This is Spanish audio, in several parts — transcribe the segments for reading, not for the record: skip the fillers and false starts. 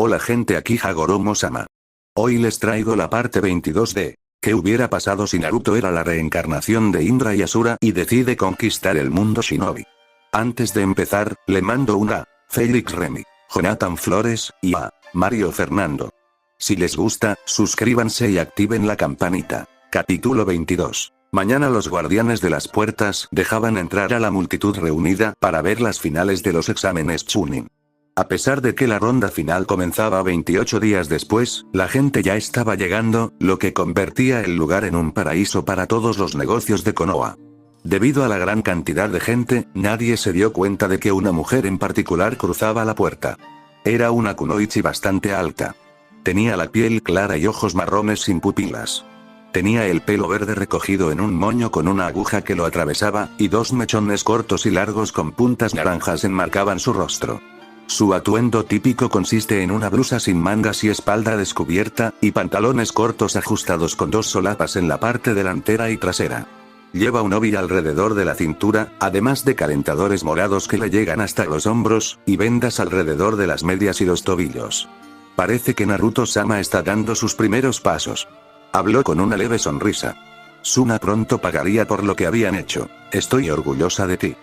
Hola gente, aquí Hagoromo-sama. Hoy les traigo la parte 22 de ¿qué hubiera pasado si Naruto era la reencarnación de Indra y Asura y decide conquistar el mundo shinobi? Antes de empezar, le mando una Félix Remy, Jonathan Flores, y a Mario Fernando. Si les gusta, suscríbanse y activen la campanita. Capítulo 22. Mañana los guardianes de las puertas dejaban entrar a la multitud reunida para ver las finales de los exámenes Chunin. A pesar de que la ronda final comenzaba 28 días después, la gente ya estaba llegando, lo que convertía el lugar en un paraíso para todos los negocios de Konoha. Debido a la gran cantidad de gente, nadie se dio cuenta de que una mujer en particular cruzaba la puerta. Era una kunoichi bastante alta. Tenía la piel clara y ojos marrones sin pupilas. Tenía el pelo verde recogido en un moño con una aguja que lo atravesaba, y dos mechones cortos y largos con puntas naranjas enmarcaban su rostro. Su atuendo típico consiste en una blusa sin mangas y espalda descubierta, y pantalones cortos ajustados con dos solapas en la parte delantera y trasera. Lleva un obi alrededor de la cintura, además de calentadores morados que le llegan hasta los hombros, y vendas alrededor de las medias y los tobillos. Parece que Naruto-sama está dando sus primeros pasos. Habló con una leve sonrisa. Suna pronto pagaría por lo que habían hecho. Estoy orgullosa de ti.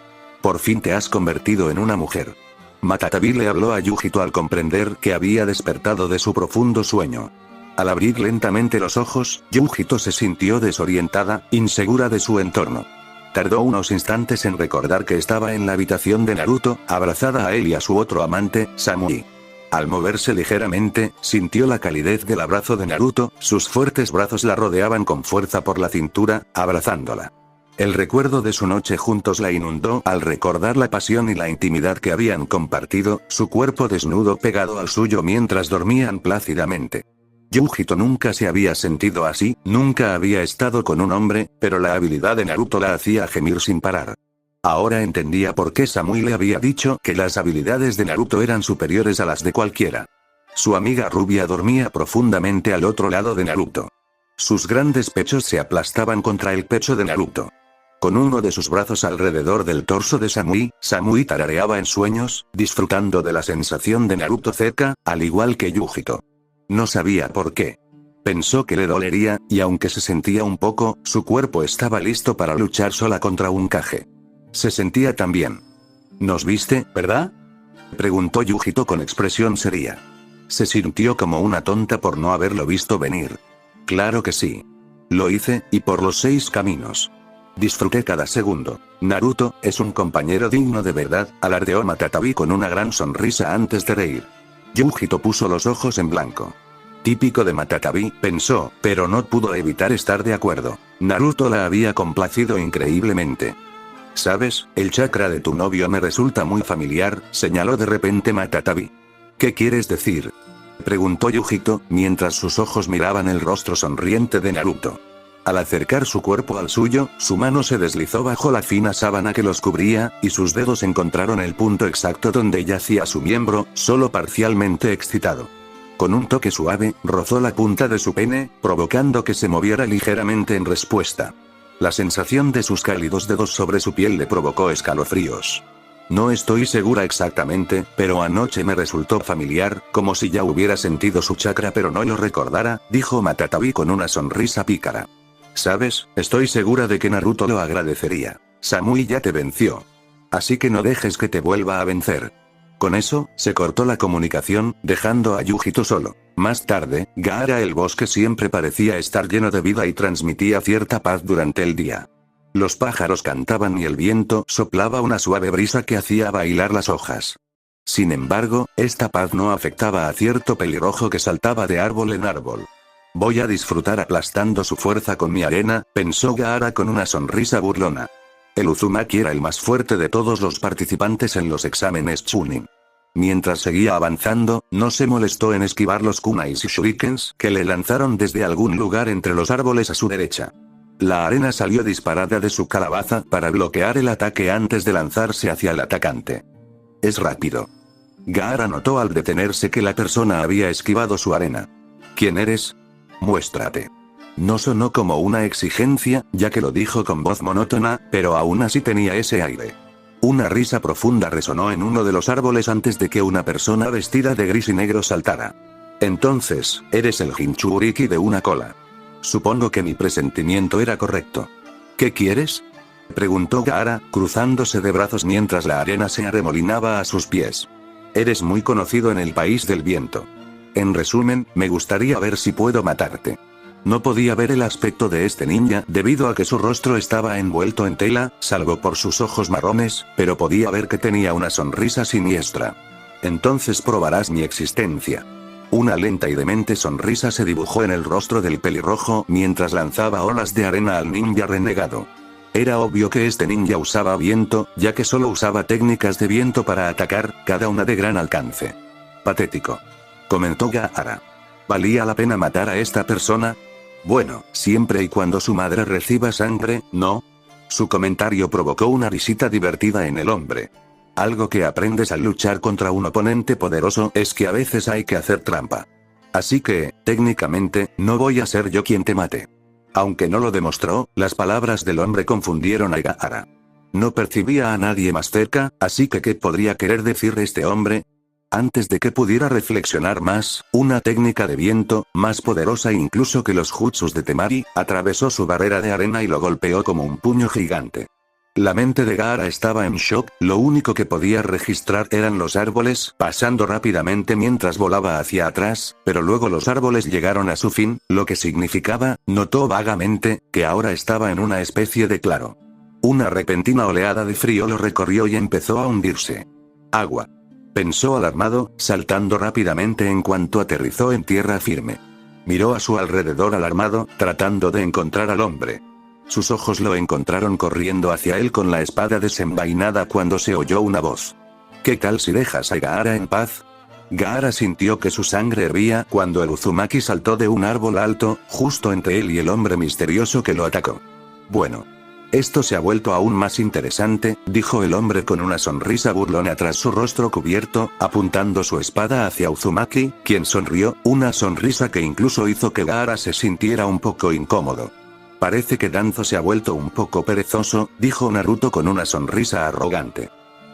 Por fin te has convertido en una mujer. Matatabi le habló a Yujito al comprender que había despertado de su profundo sueño. Al abrir lentamente los ojos, Yujito se sintió desorientada, insegura de su entorno. Tardó unos instantes en recordar que estaba en la habitación de Naruto, abrazada a él y a su otro amante, Samui. Al moverse ligeramente, sintió la calidez del abrazo de Naruto, sus fuertes brazos la rodeaban con fuerza por la cintura, abrazándola. El recuerdo de su noche juntos la inundó al recordar la pasión y la intimidad que habían compartido, su cuerpo desnudo pegado al suyo mientras dormían plácidamente. Yujito nunca se había sentido así, nunca había estado con un hombre, pero la habilidad de Naruto la hacía gemir sin parar. Ahora entendía por qué Samui le había dicho que las habilidades de Naruto eran superiores a las de cualquiera. Su amiga rubia dormía profundamente al otro lado de Naruto. Sus grandes pechos se aplastaban contra el pecho de Naruto. Con uno de sus brazos alrededor del torso de Samui, Samui tarareaba en sueños, disfrutando de la sensación de Naruto cerca, al igual que Yujito. No sabía por qué. Pensó que le dolería, y aunque se sentía un poco, su cuerpo estaba listo para luchar sola contra un Kage. Se sentía tan bien. ¿Nos viste, verdad?, preguntó Yujito con expresión seria. Se sintió como una tonta por no haberlo visto venir. Claro que sí. Lo hice, y por los 6 caminos. Disfruté cada segundo. Naruto es un compañero digno de verdad, alardeó Matatabi con una gran sonrisa antes de reír. Yujito puso los ojos en blanco. Típico de Matatabi, pensó, pero no pudo evitar estar de acuerdo. Naruto la había complacido increíblemente. ¿Sabes? El chakra de tu novio me resulta muy familiar, señaló de repente Matatabi. ¿Qué quieres decir?, preguntó Yujito, mientras sus ojos miraban el rostro sonriente de Naruto. Al acercar su cuerpo al suyo, su mano se deslizó bajo la fina sábana que los cubría, y sus dedos encontraron el punto exacto donde yacía su miembro, solo parcialmente excitado. Con un toque suave, rozó la punta de su pene, provocando que se moviera ligeramente en respuesta. La sensación de sus cálidos dedos sobre su piel le provocó escalofríos. No estoy segura exactamente, pero anoche me resultó familiar, como si ya hubiera sentido su chakra pero no lo recordara, dijo Matatabi con una sonrisa pícara. ¿Sabes? Estoy segura de que Naruto lo agradecería. Samui ya te venció. Así que no dejes que te vuelva a vencer. Con eso, se cortó la comunicación, dejando a Yujito solo. Más tarde, Gaara el bosque siempre parecía estar lleno de vida y transmitía cierta paz durante el día. Los pájaros cantaban y el viento soplaba una suave brisa que hacía bailar las hojas. Sin embargo, esta paz no afectaba a cierto pelirrojo que saltaba de árbol en árbol. Voy a disfrutar aplastando su fuerza con mi arena, pensó Gaara con una sonrisa burlona. El Uzumaki era el más fuerte de todos los participantes en los exámenes Chunin. Mientras seguía avanzando, no se molestó en esquivar los kunais y shurikens que le lanzaron desde algún lugar entre los árboles a su derecha. La arena salió disparada de su calabaza para bloquear el ataque antes de lanzarse hacia el atacante. Es rápido. Gaara notó al detenerse que la persona había esquivado su arena. ¿Quién eres? Muéstrate. No sonó como una exigencia, ya que lo dijo con voz monótona, pero aún así tenía ese aire. Una risa profunda resonó en uno de los árboles antes de que una persona vestida de gris y negro saltara. Entonces, eres el Jinchuriki de una cola. Supongo que mi presentimiento era correcto. ¿Qué quieres? Preguntó Gaara, cruzándose de brazos mientras la arena se arremolinaba a sus pies. Eres muy conocido en el país del viento. En resumen, me gustaría ver si puedo matarte. No podía ver el aspecto de este ninja debido a que su rostro estaba envuelto en tela, salvo por sus ojos marrones, pero podía ver que tenía una sonrisa siniestra. Entonces probarás mi existencia. Una lenta y demente sonrisa se dibujó en el rostro del pelirrojo mientras lanzaba olas de arena al ninja renegado. Era obvio que este ninja usaba viento, ya que solo usaba técnicas de viento para atacar, cada una de gran alcance. Patético. Comentó Gaara. ¿Valía la pena matar a esta persona? Bueno, siempre y cuando su madre reciba sangre, ¿no? Su comentario provocó una risita divertida en el hombre. Algo que aprendes al luchar contra un oponente poderoso es que a veces hay que hacer trampa. Así que, técnicamente, no voy a ser yo quien te mate. Aunque no lo demostró, las palabras del hombre confundieron a Gaara. No percibía a nadie más cerca, así que ¿qué podría querer decir este hombre? Antes de que pudiera reflexionar más, una técnica de viento, más poderosa incluso que los jutsus de Temari, atravesó su barrera de arena y lo golpeó como un puño gigante. La mente de Gaara estaba en shock, lo único que podía registrar eran los árboles, pasando rápidamente mientras volaba hacia atrás, pero luego los árboles llegaron a su fin, lo que significaba, notó vagamente, que ahora estaba en una especie de claro. Una repentina oleada de frío lo recorrió y empezó a hundirse. Agua. Pensó alarmado, saltando rápidamente en cuanto aterrizó en tierra firme. Miró a su alrededor alarmado, tratando de encontrar al hombre. Sus ojos lo encontraron corriendo hacia él con la espada desenvainada cuando se oyó una voz. ¿Qué tal si dejas a Gaara en paz? Gaara sintió que su sangre hervía cuando el Uzumaki saltó de un árbol alto, justo entre él y el hombre misterioso que lo atacó. Bueno. Esto se ha vuelto aún más interesante, dijo el hombre con una sonrisa burlona tras su rostro cubierto, apuntando su espada hacia Uzumaki, quien sonrió, una sonrisa que incluso hizo que Gaara se sintiera un poco incómodo. Parece que Danzo se ha vuelto un poco perezoso, dijo Naruto con una sonrisa arrogante.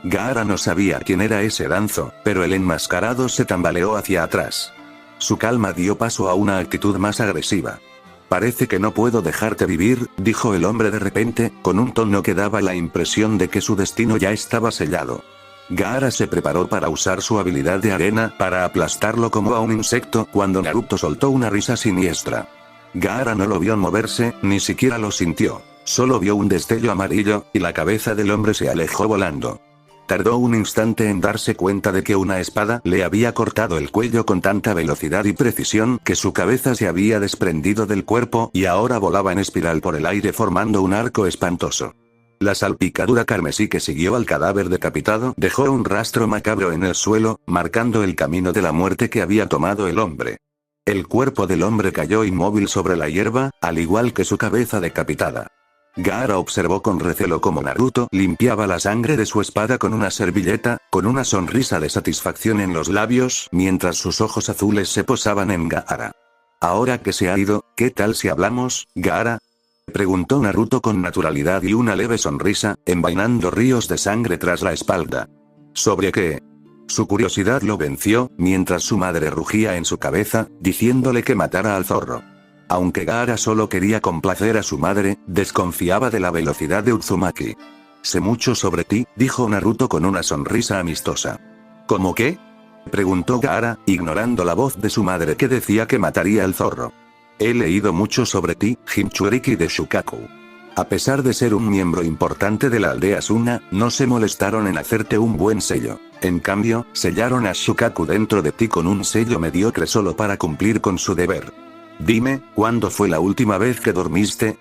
Gaara no sabía quién era ese Danzo, pero el enmascarado se tambaleó hacia atrás. Su calma dio paso a una actitud más agresiva. Parece que no puedo dejarte vivir, dijo el hombre de repente, con un tono que daba la impresión de que su destino ya estaba sellado. Gaara se preparó para usar su habilidad de arena para aplastarlo como a un insecto cuando Naruto soltó una risa siniestra. Gaara no lo vio moverse, ni siquiera lo sintió. Solo vio un destello amarillo, y la cabeza del hombre se alejó volando. Tardó un instante en darse cuenta de que una espada le había cortado el cuello con tanta velocidad y precisión que su cabeza se había desprendido del cuerpo y ahora volaba en espiral por el aire formando un arco espantoso. La salpicadura carmesí que siguió al cadáver decapitado dejó un rastro macabro en el suelo, marcando el camino de la muerte que había tomado el hombre. El cuerpo del hombre cayó inmóvil sobre la hierba, al igual que su cabeza decapitada. Gaara observó con recelo cómo Naruto limpiaba la sangre de su espada con una servilleta, con una sonrisa de satisfacción en los labios, mientras sus ojos azules se posaban en Gaara. Ahora que se ha ido, ¿qué tal si hablamos, Gaara? Preguntó Naruto con naturalidad y una leve sonrisa, envainando ríos de sangre tras la espalda. ¿Sobre qué? Su curiosidad lo venció, mientras su madre rugía en su cabeza, diciéndole que matara al zorro. Aunque Gaara solo quería complacer a su madre, desconfiaba de la velocidad de Uzumaki. Sé mucho sobre ti, dijo Naruto con una sonrisa amistosa. ¿Cómo qué? Preguntó Gaara, ignorando la voz de su madre que decía que mataría al zorro. He leído mucho sobre ti, Jinchuriki de Shukaku. A pesar de ser un miembro importante de la aldea Suna, no se molestaron en hacerte un buen sello. En cambio, sellaron a Shukaku dentro de ti con un sello mediocre solo para cumplir con su deber. Dime, ¿cuándo fue la última vez que dormiste?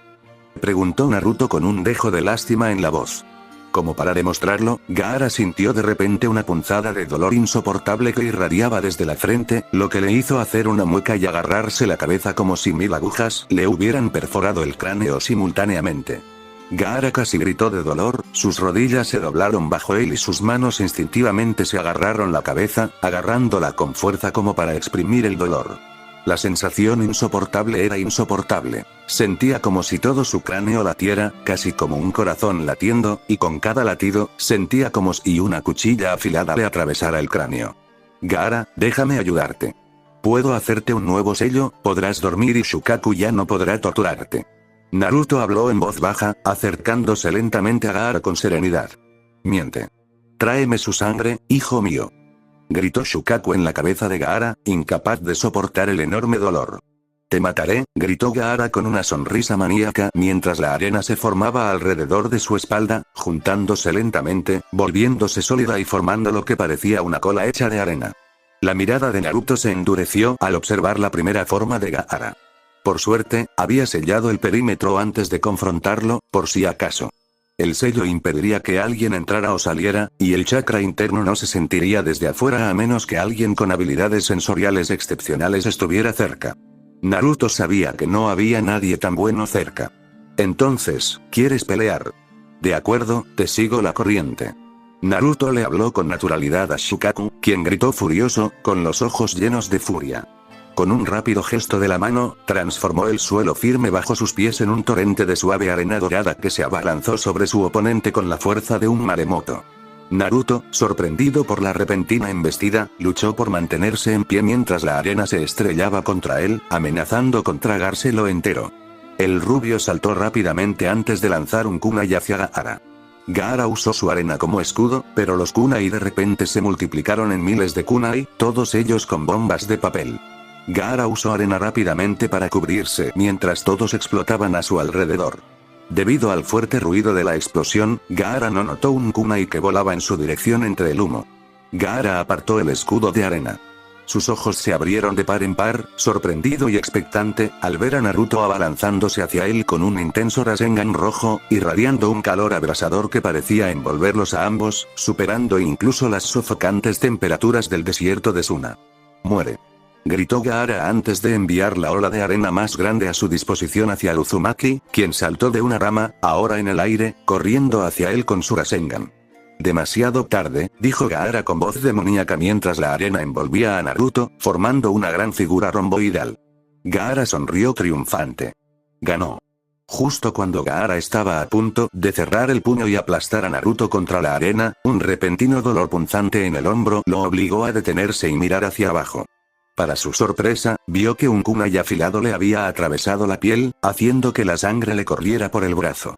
Preguntó Naruto con un dejo de lástima en la voz. Como para demostrarlo, Gaara sintió de repente una punzada de dolor insoportable que irradiaba desde la frente, lo que le hizo hacer una mueca y agarrarse la cabeza como si 1000 agujas le hubieran perforado el cráneo simultáneamente. Gaara casi gritó de dolor, sus rodillas se doblaron bajo él y sus manos instintivamente se agarraron la cabeza, agarrándola con fuerza como para exprimir el dolor. La sensación insoportable era insoportable. Sentía como si todo su cráneo latiera, casi como un corazón latiendo, y con cada latido, sentía como si una cuchilla afilada le atravesara el cráneo. Gaara, déjame ayudarte. Puedo hacerte un nuevo sello, podrás dormir y Shukaku ya no podrá torturarte. Naruto habló en voz baja, acercándose lentamente a Gaara con serenidad. Miente. Tráeme su sangre, hijo mío. Gritó Shukaku en la cabeza de Gaara, incapaz de soportar el enorme dolor. Te mataré, gritó Gaara con una sonrisa maníaca mientras la arena se formaba alrededor de su espalda, juntándose lentamente, volviéndose sólida y formando lo que parecía una cola hecha de arena. La mirada de Naruto se endureció al observar la primera forma de Gaara. Por suerte, había sellado el perímetro antes de confrontarlo, por si acaso. El sello impediría que alguien entrara o saliera, y el chakra interno no se sentiría desde afuera a menos que alguien con habilidades sensoriales excepcionales estuviera cerca. Naruto sabía que no había nadie tan bueno cerca. Entonces, ¿quieres pelear? De acuerdo, te sigo la corriente. Naruto le habló con naturalidad a Shukaku, quien gritó furioso, con los ojos llenos de furia. Con un rápido gesto de la mano, transformó el suelo firme bajo sus pies en un torrente de suave arena dorada que se abalanzó sobre su oponente con la fuerza de un maremoto. Naruto, sorprendido por la repentina embestida, luchó por mantenerse en pie mientras la arena se estrellaba contra él, amenazando con tragárselo entero. El rubio saltó rápidamente antes de lanzar un kunai hacia Gaara. Gaara usó su arena como escudo, pero los kunai de repente se multiplicaron en miles de kunai, todos ellos con bombas de papel. Gaara usó arena rápidamente para cubrirse mientras todos explotaban a su alrededor. Debido al fuerte ruido de la explosión, Gaara no notó un kunai que volaba en su dirección entre el humo. Gaara apartó el escudo de arena. Sus ojos se abrieron de par en par, sorprendido y expectante, al ver a Naruto abalanzándose hacia él con un intenso Rasengan rojo, irradiando un calor abrasador que parecía envolverlos a ambos, superando incluso las sofocantes temperaturas del desierto de Suna. Muere. Gritó Gaara antes de enviar la ola de arena más grande a su disposición hacia Uzumaki, quien saltó de una rama, ahora en el aire, corriendo hacia él con su Rasengan. Demasiado tarde, dijo Gaara con voz demoníaca mientras la arena envolvía a Naruto, formando una gran figura romboidal. Gaara sonrió triunfante. Ganó. Justo cuando Gaara estaba a punto de cerrar el puño y aplastar a Naruto contra la arena, un repentino dolor punzante en el hombro lo obligó a detenerse y mirar hacia abajo. Para su sorpresa, vio que un kunai afilado le había atravesado la piel, haciendo que la sangre le corriera por el brazo.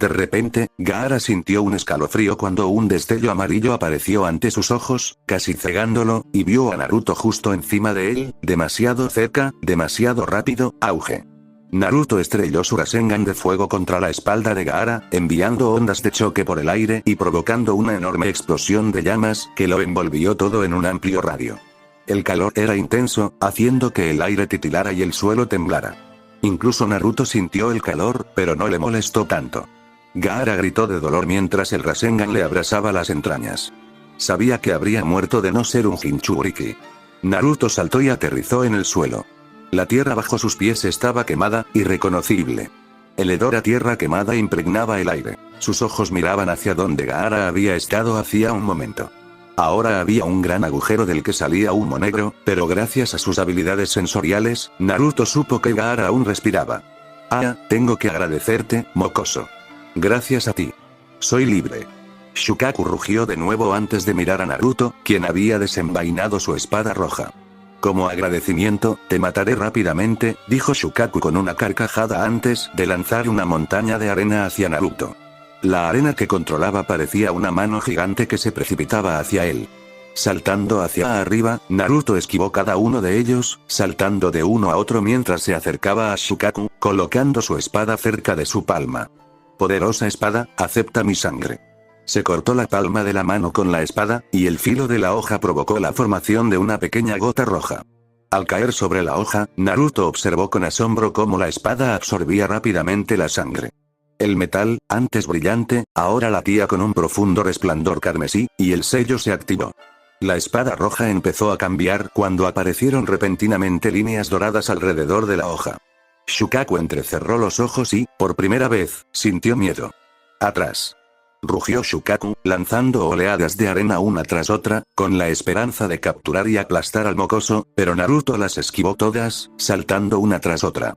De repente, Gaara sintió un escalofrío cuando un destello amarillo apareció ante sus ojos, casi cegándolo, y vio a Naruto justo encima de él, demasiado cerca, demasiado rápido, auge. Naruto estrelló su Rasengan de fuego contra la espalda de Gaara, enviando ondas de choque por el aire y provocando una enorme explosión de llamas que lo envolvió todo en un amplio radio. El calor era intenso, haciendo que el aire titilara y el suelo temblara. Incluso Naruto sintió el calor, pero no le molestó tanto. Gaara gritó de dolor mientras el Rasengan le abrasaba las entrañas. Sabía que habría muerto de no ser un Jinchuriki. Naruto saltó y aterrizó en el suelo. La tierra bajo sus pies estaba quemada, irreconocible. El hedor a tierra quemada impregnaba el aire. Sus ojos miraban hacia donde Gaara había estado hacía un momento. Ahora había un gran agujero del que salía humo negro, pero gracias a sus habilidades sensoriales, Naruto supo que Gaara aún respiraba. Ah, tengo que agradecerte, mocoso. Gracias a ti. Soy libre. Shukaku rugió de nuevo antes de mirar a Naruto, quien había desenvainado su espada roja. Como agradecimiento, te mataré rápidamente, dijo Shukaku con una carcajada antes de lanzar una montaña de arena hacia Naruto. La arena que controlaba parecía una mano gigante que se precipitaba hacia él. Saltando hacia arriba, Naruto esquivó cada uno de ellos, saltando de uno a otro mientras se acercaba a Shukaku, colocando su espada cerca de su palma. Poderosa espada, acepta mi sangre. Se cortó la palma de la mano con la espada, y el filo de la hoja provocó la formación de una pequeña gota roja. Al caer sobre la hoja, Naruto observó con asombro cómo la espada absorbía rápidamente la sangre. El metal, antes brillante, ahora latía con un profundo resplandor carmesí, y el sello se activó. La espada roja empezó a cambiar cuando aparecieron repentinamente líneas doradas alrededor de la hoja. Shukaku entrecerró los ojos y, por primera vez, sintió miedo. Atrás. rugió Shukaku, lanzando oleadas de arena una tras otra, con la esperanza de capturar y aplastar al mocoso, pero Naruto las esquivó todas, saltando una tras otra.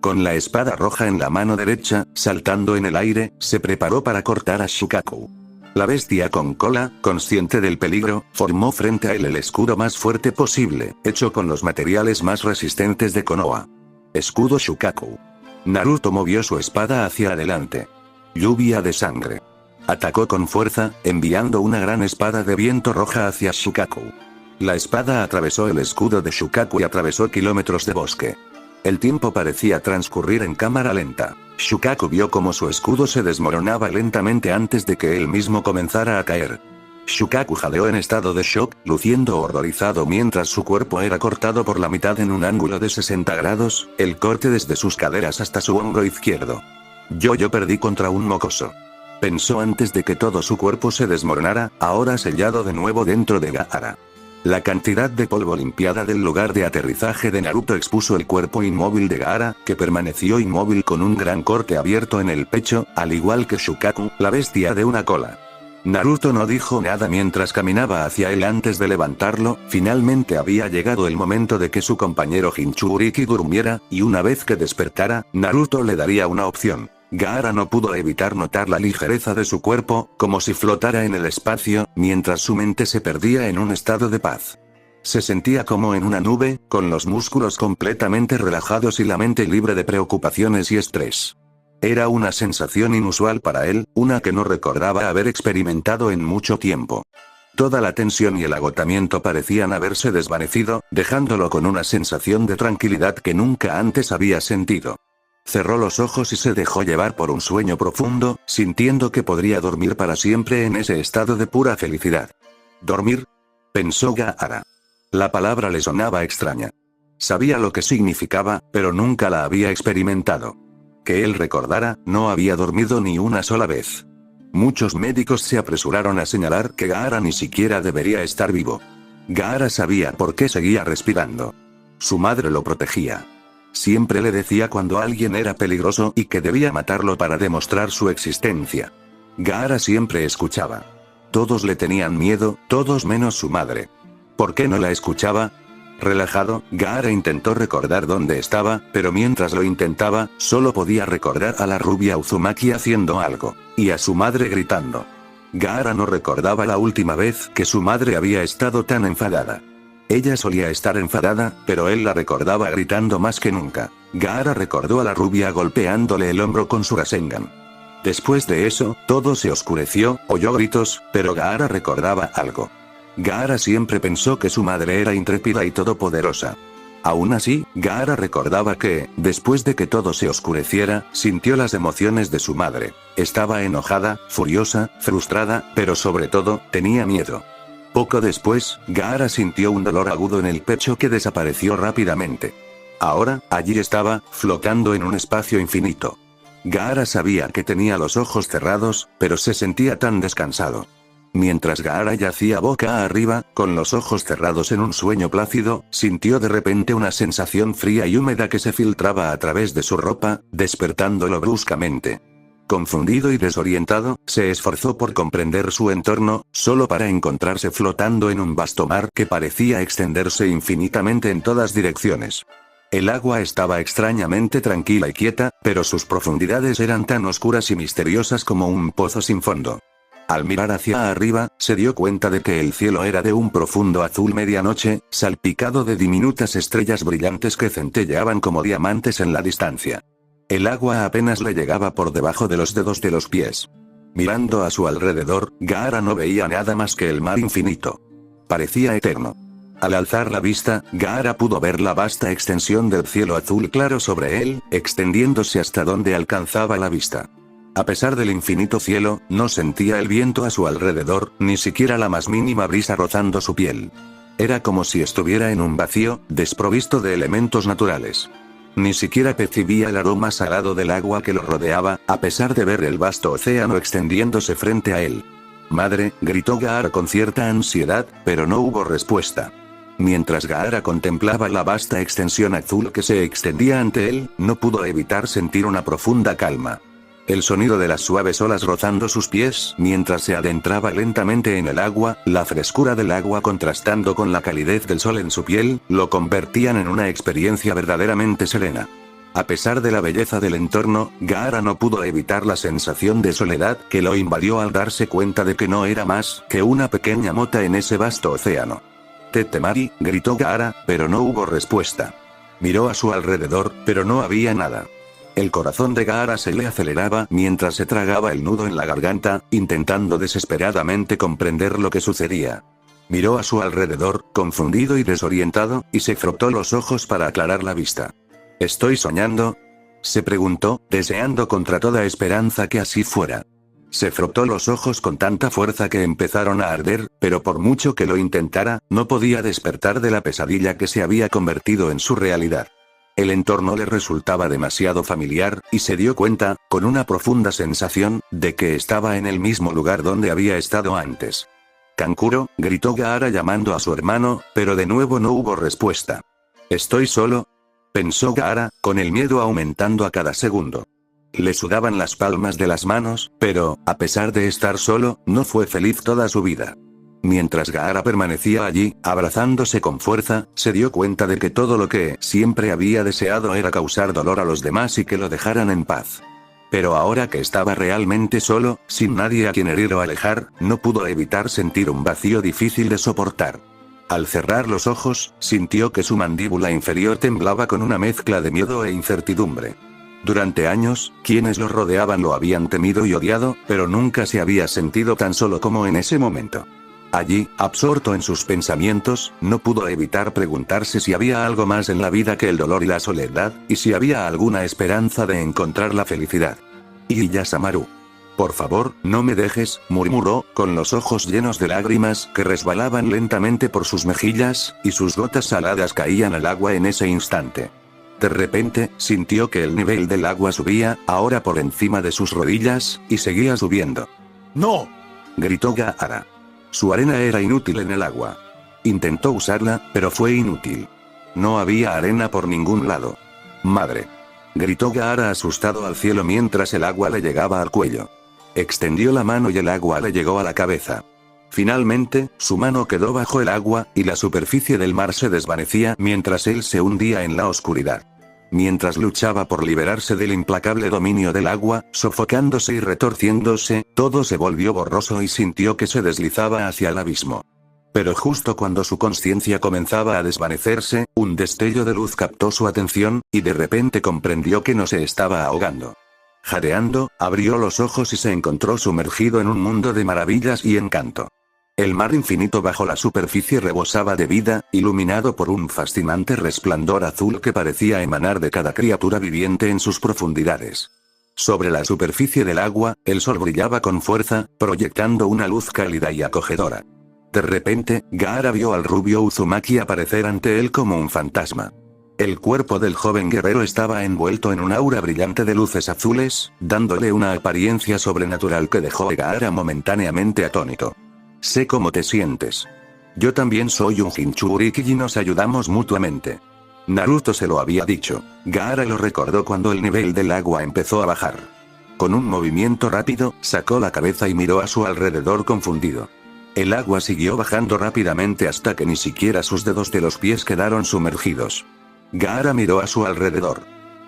Con la espada roja en la mano derecha, saltando en el aire, se preparó para cortar a Shukaku. La bestia con cola, consciente del peligro, formó frente a él el escudo más fuerte posible, hecho con los materiales más resistentes de Konoha. Escudo Shukaku. Naruto movió su espada hacia adelante. Lluvia de sangre. Atacó con fuerza, enviando una gran espada de viento roja hacia Shukaku. La espada atravesó el escudo de Shukaku y atravesó kilómetros de bosque. El tiempo parecía transcurrir en cámara lenta. Shukaku vio cómo su escudo se desmoronaba lentamente antes de que él mismo comenzara a caer. Shukaku jadeó en estado de shock, luciendo horrorizado mientras su cuerpo era cortado por la mitad en un ángulo de 60 grados, el corte desde sus caderas hasta su hombro izquierdo. Yo perdí contra un mocoso. Pensó antes de que todo su cuerpo se desmoronara, ahora sellado de nuevo dentro de Gaara. La cantidad de polvo limpiada del lugar de aterrizaje de Naruto expuso el cuerpo inmóvil de Gaara, que permaneció inmóvil con un gran corte abierto en el pecho, al igual que Shukaku, la bestia de una cola. Naruto no dijo nada mientras caminaba hacia él antes de levantarlo. Finalmente había llegado el momento de que su compañero Jinchuriki durmiera, y una vez que despertara, Naruto le daría una opción. Gaara no pudo evitar notar la ligereza de su cuerpo, como si flotara en el espacio, mientras su mente se perdía en un estado de paz. Se sentía como en una nube, con los músculos completamente relajados y la mente libre de preocupaciones y estrés. Era una sensación inusual para él, una que no recordaba haber experimentado en mucho tiempo. Toda la tensión y el agotamiento parecían haberse desvanecido, dejándolo con una sensación de tranquilidad que nunca antes había sentido. Cerró los ojos y se dejó llevar por un sueño profundo, sintiendo que podría dormir para siempre en ese estado de pura felicidad. ¿Dormir?, pensó Gaara. La palabra le sonaba extraña. Sabía lo que significaba, pero nunca la había experimentado. Que él recordara, no había dormido ni una sola vez. Muchos médicos se apresuraron a señalar que Gaara ni siquiera debería estar vivo. Gaara sabía por qué seguía respirando. Su madre lo protegía. Siempre le decía cuando alguien era peligroso y que debía matarlo para demostrar su existencia. Gaara siempre escuchaba. Todos le tenían miedo, todos menos su madre. ¿Por qué no la escuchaba? Relajado, Gaara intentó recordar dónde estaba, pero mientras lo intentaba, solo podía recordar a la rubia Uzumaki haciendo algo, y a su madre gritando. Gaara no recordaba la última vez que su madre había estado tan enfadada. Ella solía estar enfadada, pero él la recordaba gritando más que nunca. Gaara recordó a la rubia golpeándole el hombro con su Rasengan. Después de eso, todo se oscureció, oyó gritos, pero Gaara recordaba algo. Gaara siempre pensó que su madre era intrépida y todopoderosa. Aún así, Gaara recordaba que, después de que todo se oscureciera, sintió las emociones de su madre. Estaba enojada, furiosa, frustrada, pero sobre todo, tenía miedo. Poco después, Gaara sintió un dolor agudo en el pecho que desapareció rápidamente. Ahora, allí estaba, flotando en un espacio infinito. Gaara sabía que tenía los ojos cerrados, pero se sentía tan descansado. Mientras Gaara yacía boca arriba, con los ojos cerrados en un sueño plácido, sintió de repente una sensación fría y húmeda que se filtraba a través de su ropa, despertándolo bruscamente. Confundido y desorientado, se esforzó por comprender su entorno, solo para encontrarse flotando en un vasto mar que parecía extenderse infinitamente en todas direcciones. El agua estaba extrañamente tranquila y quieta, pero sus profundidades eran tan oscuras y misteriosas como un pozo sin fondo. Al mirar hacia arriba, se dio cuenta de que el cielo era de un profundo azul medianoche, salpicado de diminutas estrellas brillantes que centelleaban como diamantes en la distancia. El agua apenas le llegaba por debajo de los dedos de los pies. Mirando a su alrededor, Gaara no veía nada más que el mar infinito. Parecía eterno. Al alzar la vista, Gaara pudo ver la vasta extensión del cielo azul claro sobre él, extendiéndose hasta donde alcanzaba la vista. A pesar del infinito cielo, no sentía el viento a su alrededor, ni siquiera la más mínima brisa rozando su piel. Era como si estuviera en un vacío, desprovisto de elementos naturales. Ni siquiera percibía el aroma salado del agua que lo rodeaba, a pesar de ver el vasto océano extendiéndose frente a él. «Madre», gritó Gaara con cierta ansiedad, pero no hubo respuesta. Mientras Gaara contemplaba la vasta extensión azul que se extendía ante él, no pudo evitar sentir una profunda calma. El sonido de las suaves olas rozando sus pies mientras se adentraba lentamente en el agua, la frescura del agua contrastando con la calidez del sol en su piel, lo convertían en una experiencia verdaderamente serena. A pesar de la belleza del entorno, Gaara no pudo evitar la sensación de soledad que lo invadió al darse cuenta de que no era más que una pequeña mota en ese vasto océano. «Tetemari», gritó Gaara, pero no hubo respuesta. Miró a su alrededor, pero no había nada. El corazón de Gaara se le aceleraba mientras se tragaba el nudo en la garganta, intentando desesperadamente comprender lo que sucedía. Miró a su alrededor, confundido y desorientado, y se frotó los ojos para aclarar la vista. ¿Estoy soñando?, se preguntó, deseando contra toda esperanza que así fuera. Se frotó los ojos con tanta fuerza que empezaron a arder, pero por mucho que lo intentara, no podía despertar de la pesadilla que se había convertido en su realidad. El entorno le resultaba demasiado familiar, y se dio cuenta, con una profunda sensación, de que estaba en el mismo lugar donde había estado antes. «Kankuro», gritó Gaara llamando a su hermano, pero de nuevo no hubo respuesta. «¿Estoy solo?», pensó Gaara, con el miedo aumentando a cada segundo. Le sudaban las palmas de las manos, pero, a pesar de estar solo, no fue feliz toda su vida. Mientras Gaara permanecía allí, abrazándose con fuerza, se dio cuenta de que todo lo que siempre había deseado era causar dolor a los demás y que lo dejaran en paz. Pero ahora que estaba realmente solo, sin nadie a quien herir o alejar, no pudo evitar sentir un vacío difícil de soportar. Al cerrar los ojos, sintió que su mandíbula inferior temblaba con una mezcla de miedo e incertidumbre. Durante años, quienes lo rodeaban lo habían temido y odiado, pero nunca se había sentido tan solo como en ese momento. Allí, absorto en sus pensamientos, no pudo evitar preguntarse si había algo más en la vida que el dolor y la soledad, y si había alguna esperanza de encontrar la felicidad. «Iyasamaru. Por favor, no me dejes», murmuró, con los ojos llenos de lágrimas que resbalaban lentamente por sus mejillas, y sus gotas saladas caían al agua en ese instante. De repente, sintió que el nivel del agua subía, ahora por encima de sus rodillas, y seguía subiendo. «¡No!», gritó Gaara. Su arena era inútil en el agua. Intentó usarla, pero fue inútil. No había arena por ningún lado. «¡Madre!», gritó Gaara asustado al cielo mientras el agua le llegaba al cuello. Extendió la mano y el agua le llegó a la cabeza. Finalmente, su mano quedó bajo el agua, y la superficie del mar se desvanecía mientras él se hundía en la oscuridad. Mientras luchaba por liberarse del implacable dominio del agua, sofocándose y retorciéndose, todo se volvió borroso y sintió que se deslizaba hacia el abismo. Pero justo cuando su conciencia comenzaba a desvanecerse, un destello de luz captó su atención, y de repente comprendió que no se estaba ahogando. Jadeando, abrió los ojos y se encontró sumergido en un mundo de maravillas y encanto. El mar infinito bajo la superficie rebosaba de vida, iluminado por un fascinante resplandor azul que parecía emanar de cada criatura viviente en sus profundidades. Sobre la superficie del agua, el sol brillaba con fuerza, proyectando una luz cálida y acogedora. De repente, Gaara vio al rubio Uzumaki aparecer ante él como un fantasma. El cuerpo del joven guerrero estaba envuelto en un aura brillante de luces azules, dándole una apariencia sobrenatural que dejó a Gaara momentáneamente atónito. «Sé cómo te sientes. Yo también soy un Jinchuriki y nos ayudamos mutuamente». Naruto se lo había dicho. Gaara lo recordó cuando el nivel del agua empezó a bajar. Con un movimiento rápido, sacó la cabeza y miró a su alrededor confundido. El agua siguió bajando rápidamente hasta que ni siquiera sus dedos de los pies quedaron sumergidos. Gaara miró a su alrededor.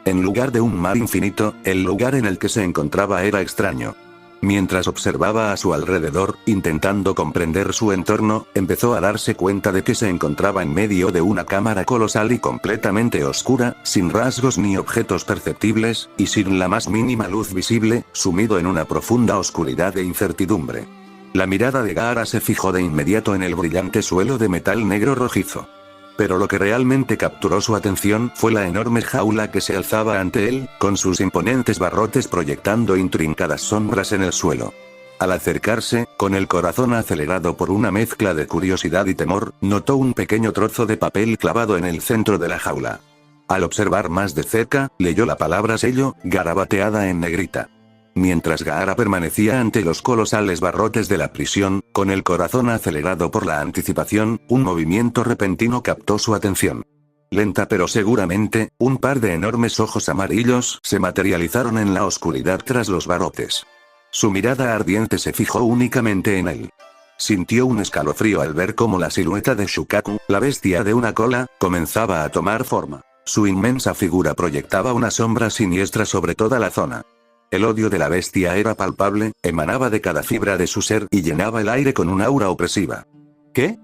En lugar de un mar infinito, el lugar en el que se encontraba era extraño. Mientras observaba a su alrededor, intentando comprender su entorno, empezó a darse cuenta de que se encontraba en medio de una cámara colosal y completamente oscura, sin rasgos ni objetos perceptibles, y sin la más mínima luz visible, sumido en una profunda oscuridad e incertidumbre. La mirada de Gaara se fijó de inmediato en el brillante suelo de metal negro rojizo. Pero lo que realmente capturó su atención fue la enorme jaula que se alzaba ante él, con sus imponentes barrotes proyectando intrincadas sombras en el suelo. Al acercarse, con el corazón acelerado por una mezcla de curiosidad y temor, notó un pequeño trozo de papel clavado en el centro de la jaula. Al observar más de cerca, leyó la palabra sello, garabateada en negrita. Mientras Gaara permanecía ante los colosales barrotes de la prisión, con el corazón acelerado por la anticipación, un movimiento repentino captó su atención. Lenta pero seguramente, un par de enormes ojos amarillos se materializaron en la oscuridad tras los barrotes. Su mirada ardiente se fijó únicamente en él. Sintió un escalofrío al ver cómo la silueta de Shukaku, la bestia de una cola, comenzaba a tomar forma. Su inmensa figura proyectaba una sombra siniestra sobre toda la zona. El odio de la bestia era palpable, emanaba de cada fibra de su ser y llenaba el aire con un aura opresiva. ¿Qué?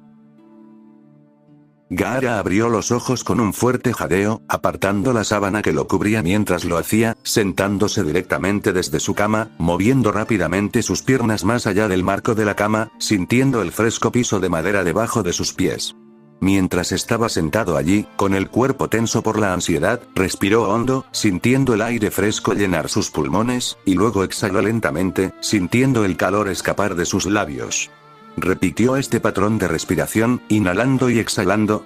Gaara abrió los ojos con un fuerte jadeo, apartando la sábana que lo cubría mientras lo hacía, sentándose directamente desde su cama, moviendo rápidamente sus piernas más allá del marco de la cama, sintiendo el fresco piso de madera debajo de sus pies. Mientras estaba sentado allí, con el cuerpo tenso por la ansiedad, respiró hondo, sintiendo el aire fresco llenar sus pulmones, y luego exhaló lentamente, sintiendo el calor escapar de sus labios. Repitió este patrón de respiración, inhalando y exhalando,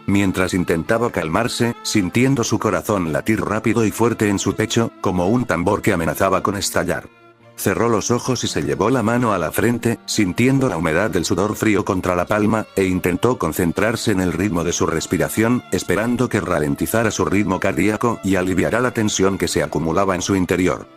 mientras intentaba calmarse, sintiendo su corazón latir rápido y fuerte en su pecho, como un tambor que amenazaba con estallar. Cerró los ojos y se llevó la mano a la frente, sintiendo la humedad del sudor frío contra la palma, e intentó concentrarse en el ritmo de su respiración, esperando que ralentizara su ritmo cardíaco y aliviara la tensión que se acumulaba en su interior.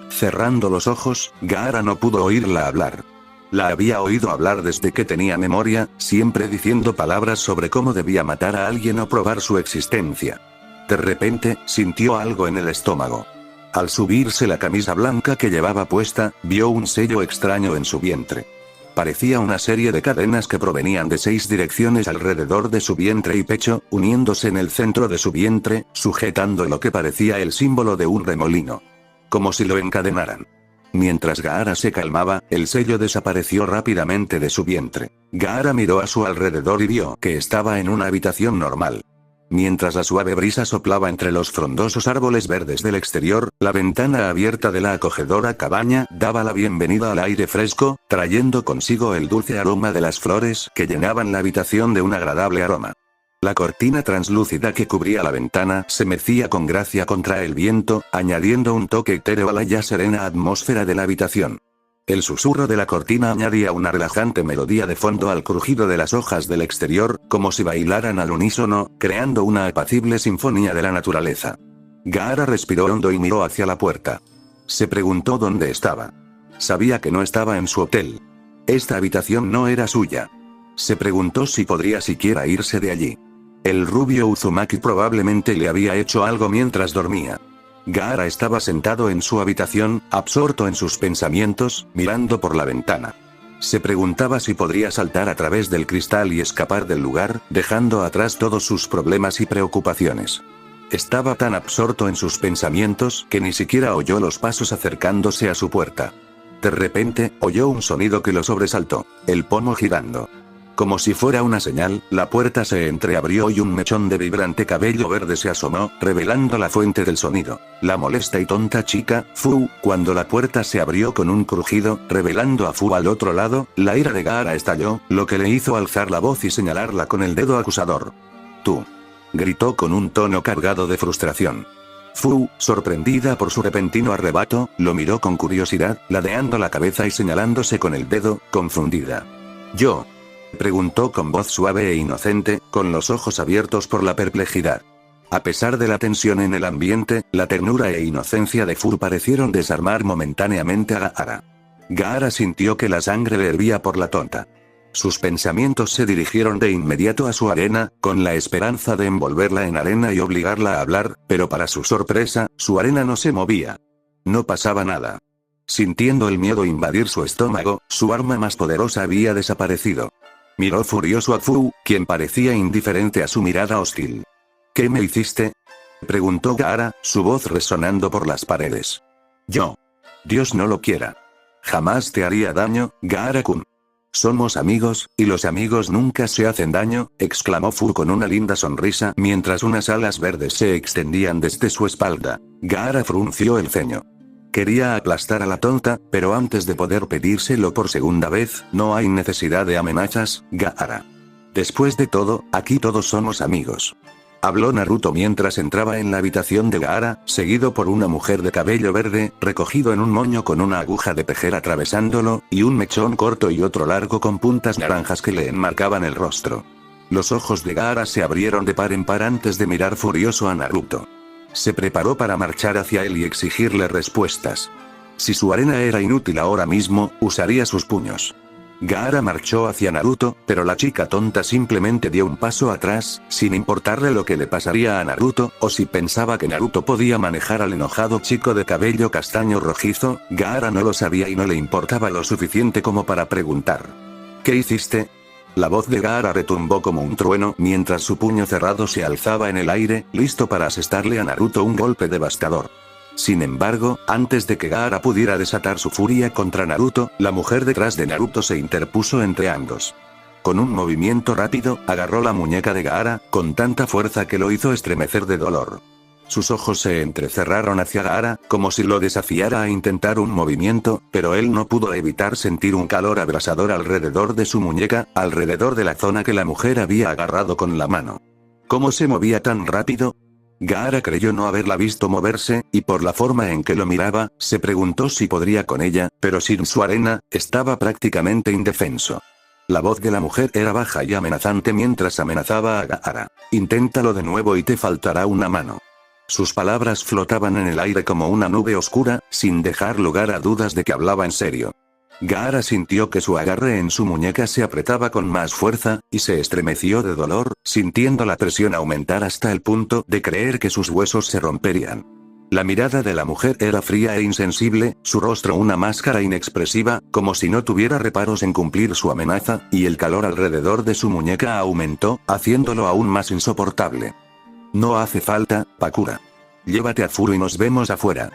Cerrando los ojos, Gaara no pudo oírla hablar. La había oído hablar desde que tenía memoria, siempre diciendo palabras sobre cómo debía matar a alguien o probar su existencia. De repente, sintió algo en el estómago. Al subirse la camisa blanca que llevaba puesta, vio un sello extraño en su vientre. Parecía una serie de cadenas que provenían de 6 direcciones alrededor de su vientre y pecho, uniéndose en el centro de su vientre, sujetando lo que parecía el símbolo de un remolino. Como si lo encadenaran. Mientras Gaara se calmaba, el sello desapareció rápidamente de su vientre. Gaara miró a su alrededor y vio que estaba en una habitación normal. Mientras la suave brisa soplaba entre los frondosos árboles verdes del exterior, la ventana abierta de la acogedora cabaña daba la bienvenida al aire fresco, trayendo consigo el dulce aroma de las flores que llenaban la habitación de un agradable aroma. La cortina translúcida que cubría la ventana se mecía con gracia contra el viento, añadiendo un toque etéreo a la ya serena atmósfera de la habitación. El susurro de la cortina añadía una relajante melodía de fondo al crujido de las hojas del exterior, como si bailaran al unísono, creando una apacible sinfonía de la naturaleza. Gaara respiró hondo y miró hacia la puerta. Se preguntó dónde estaba. Sabía que no estaba en su hotel. Esta habitación no era suya. Se preguntó si podría siquiera irse de allí. El rubio Uzumaki probablemente le había hecho algo mientras dormía. Gaara estaba sentado en su habitación, absorto en sus pensamientos, mirando por la ventana. Se preguntaba si podría saltar a través del cristal y escapar del lugar, dejando atrás todos sus problemas y preocupaciones. Estaba tan absorto en sus pensamientos que ni siquiera oyó los pasos acercándose a su puerta. De repente, oyó un sonido que lo sobresaltó, el pomo girando. Como si fuera una señal, la puerta se entreabrió y un mechón de vibrante cabello verde se asomó, revelando la fuente del sonido. La molesta y tonta chica, Fu, cuando la puerta se abrió con un crujido, revelando a Fu al otro lado, la ira de Gaara estalló, lo que le hizo alzar la voz y señalarla con el dedo acusador. «Tú», gritó con un tono cargado de frustración. Fu, sorprendida por su repentino arrebato, lo miró con curiosidad, ladeando la cabeza y señalándose con el dedo, confundida. «¿Yo?», preguntó con voz suave e inocente, con los ojos abiertos por la perplejidad. A pesar de la tensión en el ambiente, la ternura e inocencia de Fu parecieron desarmar momentáneamente a Gaara. Gaara sintió que la sangre le hervía por la tonta. Sus pensamientos se dirigieron de inmediato a su arena, con la esperanza de envolverla en arena y obligarla a hablar, pero para su sorpresa, su arena no se movía. No pasaba nada. Sintiendo el miedo invadir su estómago, su arma más poderosa había desaparecido. Miró furioso a Fu, quien parecía indiferente a su mirada hostil. ¿Qué me hiciste?, preguntó Gaara, su voz resonando por las paredes. Yo. Dios no lo quiera. Jamás te haría daño, Gaara-kun. Somos amigos, y los amigos nunca se hacen daño, exclamó Fu con una linda sonrisa mientras unas alas verdes se extendían desde su espalda. Gaara frunció el ceño. Quería aplastar a la tonta, pero antes de poder pedírselo por segunda vez, no hay necesidad de amenazas, Gaara. Después de todo, aquí todos somos amigos. Habló Naruto mientras entraba en la habitación de Gaara, seguido por una mujer de cabello verde, recogido en un moño con una aguja de tejer atravesándolo, y un mechón corto y otro largo con puntas naranjas que le enmarcaban el rostro. Los ojos de Gaara se abrieron de par en par antes de mirar furioso a Naruto. Se preparó para marchar hacia él y exigirle respuestas. Si su arena era inútil ahora mismo, usaría sus puños. Gaara marchó hacia Naruto, pero la chica tonta simplemente dio un paso atrás, sin importarle lo que le pasaría a Naruto, o si pensaba que Naruto podía manejar al enojado chico de cabello castaño rojizo. Gaara no lo sabía y no le importaba lo suficiente como para preguntar. ¿Qué hiciste? La voz de Gaara retumbó como un trueno mientras su puño cerrado se alzaba en el aire, listo para asestarle a Naruto un golpe devastador. Sin embargo, antes de que Gaara pudiera desatar su furia contra Naruto, la mujer detrás de Naruto se interpuso entre ambos. Con un movimiento rápido, agarró la muñeca de Gaara, con tanta fuerza que lo hizo estremecer de dolor. Sus ojos se entrecerraron hacia Gaara, como si lo desafiara a intentar un movimiento, pero él no pudo evitar sentir un calor abrasador alrededor de su muñeca, alrededor de la zona que la mujer había agarrado con la mano. ¿Cómo se movía tan rápido? Gaara creyó no haberla visto moverse, y por la forma en que lo miraba, se preguntó si podría con ella, pero sin su arena, estaba prácticamente indefenso. La voz de la mujer era baja y amenazante mientras amenazaba a Gaara. Inténtalo de nuevo y te faltará una mano. Sus palabras flotaban en el aire como una nube oscura, sin dejar lugar a dudas de que hablaba en serio. Gaara sintió que su agarre en su muñeca se apretaba con más fuerza, y se estremeció de dolor, sintiendo la presión aumentar hasta el punto de creer que sus huesos se romperían. La mirada de la mujer era fría e insensible, su rostro una máscara inexpresiva, como si no tuviera reparos en cumplir su amenaza, y el calor alrededor de su muñeca aumentó, haciéndolo aún más insoportable. No hace falta, Pakura. Llévate a Furu y nos vemos afuera.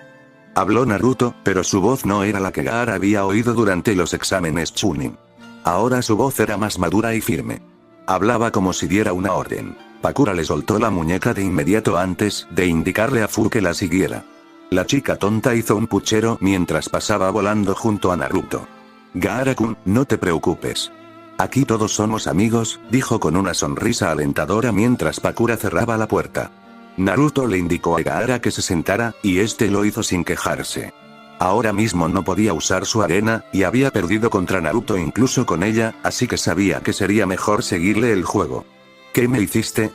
Habló Naruto, pero su voz no era la que Gaara había oído durante los exámenes Chunin. Ahora su voz era más madura y firme. Hablaba como si diera una orden. Pakura le soltó la muñeca de inmediato antes de indicarle a Furu que la siguiera. La chica tonta hizo un puchero mientras pasaba volando junto a Naruto. Gaara-kun, no te preocupes. Aquí todos somos amigos, dijo con una sonrisa alentadora mientras Pakura cerraba la puerta. Naruto le indicó a Gaara que se sentara, y este lo hizo sin quejarse. Ahora mismo no podía usar su arena, y había perdido contra Naruto incluso con ella, así que sabía que sería mejor seguirle el juego. ¿Qué me hiciste?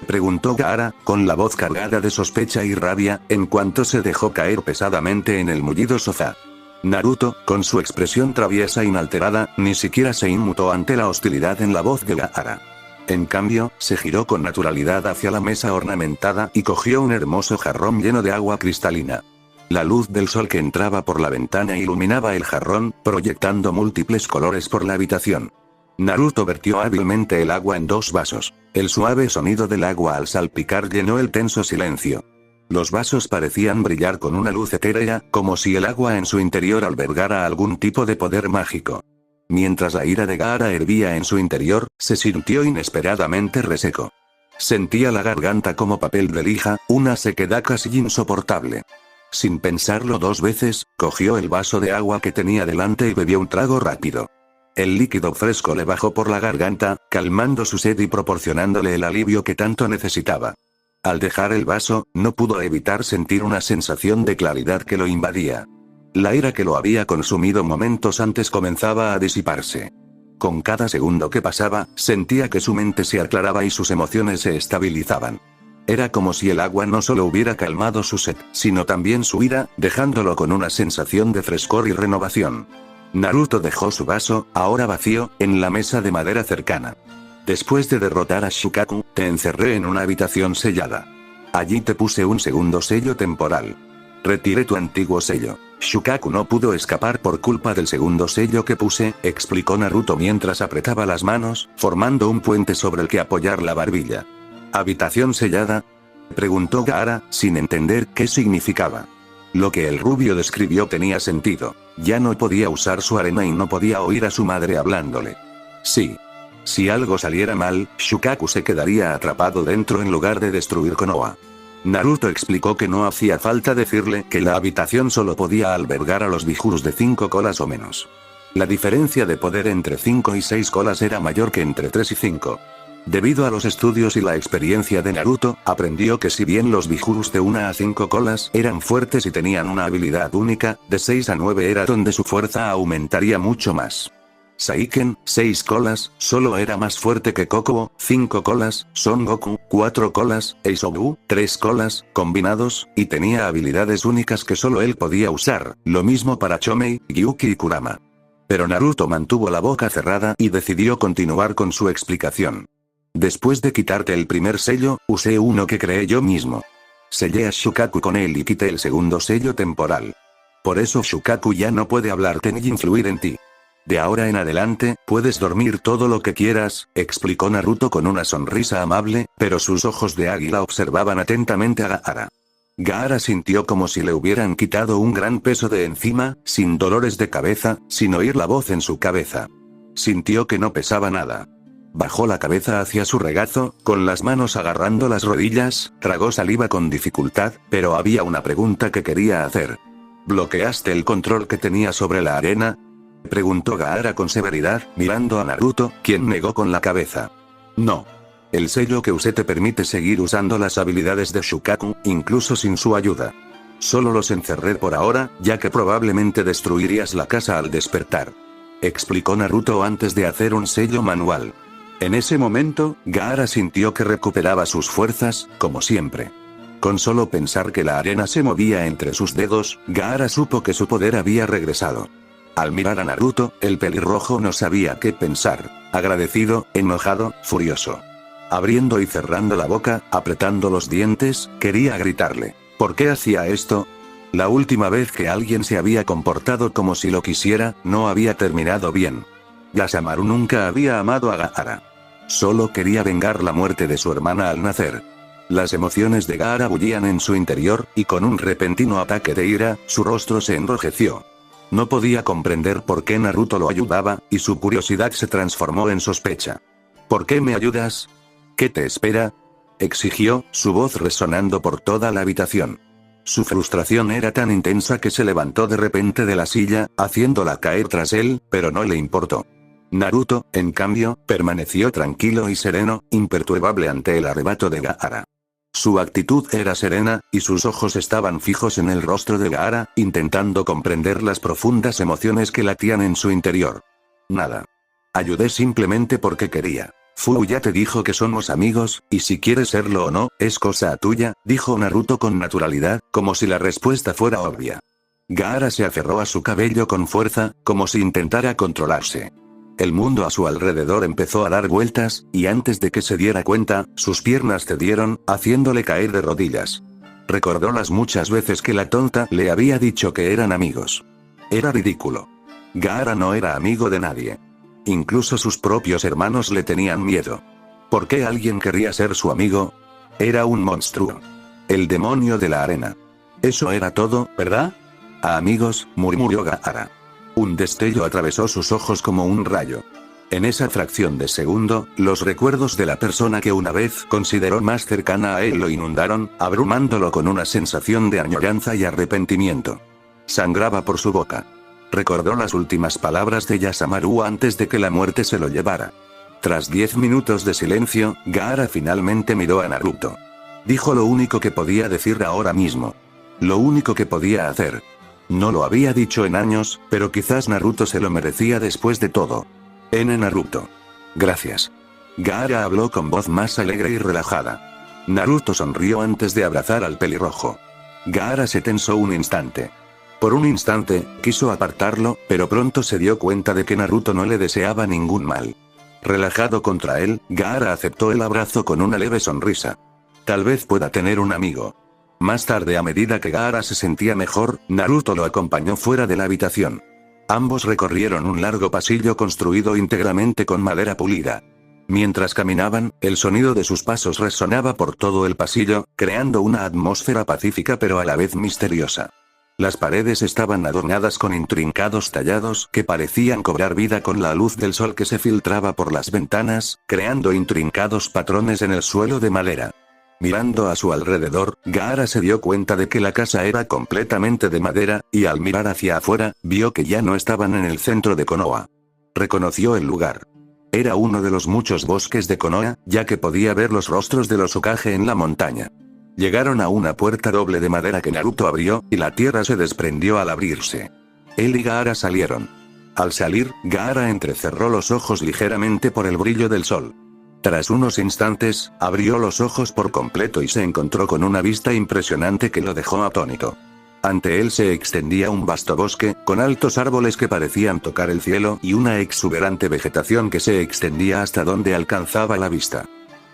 Preguntó Gaara, con la voz cargada de sospecha y rabia, en cuanto se dejó caer pesadamente en el mullido sofá. Naruto, con su expresión traviesa e inalterada, ni siquiera se inmutó ante la hostilidad en la voz de Gaara. En cambio, se giró con naturalidad hacia la mesa ornamentada y cogió un hermoso jarrón lleno de agua cristalina. La luz del sol que entraba por la ventana iluminaba el jarrón, proyectando múltiples colores por la habitación. Naruto vertió hábilmente el agua en 2 vasos. El suave sonido del agua al salpicar llenó el tenso silencio. Los vasos parecían brillar con una luz etérea, como si el agua en su interior albergara algún tipo de poder mágico. Mientras la ira de Gaara hervía en su interior, se sintió inesperadamente reseco. Sentía la garganta como papel de lija, una sequedad casi insoportable. Sin pensarlo 2 veces, cogió el vaso de agua que tenía delante y bebió un trago rápido. El líquido fresco le bajó por la garganta, calmando su sed y proporcionándole el alivio que tanto necesitaba. Al dejar el vaso, no pudo evitar sentir una sensación de claridad que lo invadía. La ira que lo había consumido momentos antes comenzaba a disiparse. Con cada segundo que pasaba, sentía que su mente se aclaraba y sus emociones se estabilizaban. Era como si el agua no solo hubiera calmado su sed, sino también su ira, dejándolo con una sensación de frescor y renovación. Naruto dejó su vaso, ahora vacío, en la mesa de madera cercana. Después de derrotar a Shukaku, te encerré en una habitación sellada. Allí te puse un segundo sello temporal. Retiré tu antiguo sello. Shukaku no pudo escapar por culpa del segundo sello que puse, explicó Naruto mientras apretaba las manos, formando un puente sobre el que apoyar la barbilla. ¿Habitación sellada? Preguntó Gaara, sin entender qué significaba. Lo que el rubio describió tenía sentido. Ya no podía usar su arena y no podía oír a su madre hablándole. Sí. Si algo saliera mal, Shukaku se quedaría atrapado dentro en lugar de destruir Konoha. Naruto explicó que no hacía falta decirle que la habitación solo podía albergar a los bijurus de 5 colas o menos. La diferencia de poder entre 5 y 6 colas era mayor que entre 3 y 5. Debido a los estudios y la experiencia de Naruto, aprendió que si bien los bijurus de 1 a 5 colas eran fuertes y tenían una habilidad única, de 6 a 9 era donde su fuerza aumentaría mucho más. Saiken, 6 colas, solo era más fuerte que Kokuo, 5 colas, Son Goku, 4 colas, Eisobu, 3 colas, combinados, y tenía habilidades únicas que solo él podía usar, lo mismo para Chomei, Gyuki y Kurama. Pero Naruto mantuvo la boca cerrada y decidió continuar con su explicación. Después de quitarte el primer sello, usé uno que creé yo mismo. Sellé a Shukaku con él y quité el segundo sello temporal. Por eso Shukaku ya no puede hablarte ni influir en ti. De ahora en adelante, puedes dormir todo lo que quieras, explicó Naruto con una sonrisa amable, pero sus ojos de águila observaban atentamente a Gaara. Gaara sintió como si le hubieran quitado un gran peso de encima, sin dolores de cabeza, sin oír la voz en su cabeza. Sintió que no pesaba nada. Bajó la cabeza hacia su regazo, con las manos agarrando las rodillas, tragó saliva con dificultad, pero había una pregunta que quería hacer. ¿Bloqueaste el control que tenía sobre la arena?, preguntó Gaara con severidad, mirando a Naruto, quien negó con la cabeza. No. El sello que usé te permite seguir usando las habilidades de Shukaku, incluso sin su ayuda. Solo los encerré por ahora, ya que probablemente destruirías la casa al despertar. Explicó Naruto antes de hacer un sello manual. En ese momento, Gaara sintió que recuperaba sus fuerzas, como siempre. Con solo pensar que la arena se movía entre sus dedos, Gaara supo que su poder había regresado. Al mirar a Naruto, el pelirrojo no sabía qué pensar, agradecido, enojado, furioso. Abriendo y cerrando la boca, apretando los dientes, quería gritarle. ¿Por qué hacía esto? La última vez que alguien se había comportado como si lo quisiera, no había terminado bien. Yasamaru nunca había amado a Gaara. Solo quería vengar la muerte de su hermana al nacer. Las emociones de Gaara bullían en su interior, y con un repentino ataque de ira, su rostro se enrojeció. No podía comprender por qué Naruto lo ayudaba, y su curiosidad se transformó en sospecha. ¿Por qué me ayudas? ¿Qué te espera?, exigió, su voz resonando por toda la habitación. Su frustración era tan intensa que se levantó de repente de la silla, haciéndola caer tras él, pero no le importó. Naruto, en cambio, permaneció tranquilo y sereno, imperturbable ante el arrebato de Gaara. Su actitud era serena, y sus ojos estaban fijos en el rostro de Gaara, intentando comprender las profundas emociones que latían en su interior. Nada. Ayudé simplemente porque quería. Fu ya te dijo que somos amigos, y si quieres serlo o no, es cosa tuya, dijo Naruto con naturalidad, como si la respuesta fuera obvia. Gaara se aferró a su cabello con fuerza, como si intentara controlarse. El mundo a su alrededor empezó a dar vueltas, y antes de que se diera cuenta, sus piernas cedieron, haciéndole caer de rodillas. Recordó las muchas veces que la tonta le había dicho que eran amigos. Era ridículo. Gaara no era amigo de nadie. Incluso sus propios hermanos le tenían miedo. ¿Por qué alguien querría ser su amigo? Era un monstruo. El demonio de la arena. Eso era todo, ¿verdad? A amigos, murmuró Gaara. Un destello atravesó sus ojos como un rayo. En esa fracción de segundo, los recuerdos de la persona que una vez consideró más cercana a él lo inundaron, abrumándolo con una sensación de añoranza y arrepentimiento. Sangraba por su boca. Recordó las últimas palabras de Yasamaru antes de que la muerte se lo llevara. Tras 10 minutos de silencio, Gaara finalmente miró a Naruto. Dijo lo único que podía decir ahora mismo. Lo único que podía hacer. No lo había dicho en años, pero quizás Naruto se lo merecía después de todo. Naruto. Gracias. Gaara habló con voz más alegre y relajada. Naruto sonrió antes de abrazar al pelirrojo. Gaara se tensó un instante. Por un instante, quiso apartarlo, pero pronto se dio cuenta de que Naruto no le deseaba ningún mal. Relajado contra él, Gaara aceptó el abrazo con una leve sonrisa. Tal vez pueda tener un amigo. Más tarde, a medida que Gaara se sentía mejor, Naruto lo acompañó fuera de la habitación. Ambos recorrieron un largo pasillo construido íntegramente con madera pulida. Mientras caminaban, el sonido de sus pasos resonaba por todo el pasillo, creando una atmósfera pacífica pero a la vez misteriosa. Las paredes estaban adornadas con intrincados tallados que parecían cobrar vida con la luz del sol que se filtraba por las ventanas, creando intrincados patrones en el suelo de madera. Mirando a su alrededor, Gaara se dio cuenta de que la casa era completamente de madera, y al mirar hacia afuera, vio que ya no estaban en el centro de Konoha. Reconoció el lugar. Era uno de los muchos bosques de Konoha, ya que podía ver los rostros de los Hokage en la montaña. Llegaron a una puerta doble de madera que Naruto abrió, y la tierra se desprendió al abrirse. Él y Gaara salieron. Al salir, Gaara entrecerró los ojos ligeramente por el brillo del sol. Tras unos instantes, abrió los ojos por completo y se encontró con una vista impresionante que lo dejó atónito. Ante él se extendía un vasto bosque, con altos árboles que parecían tocar el cielo y una exuberante vegetación que se extendía hasta donde alcanzaba la vista.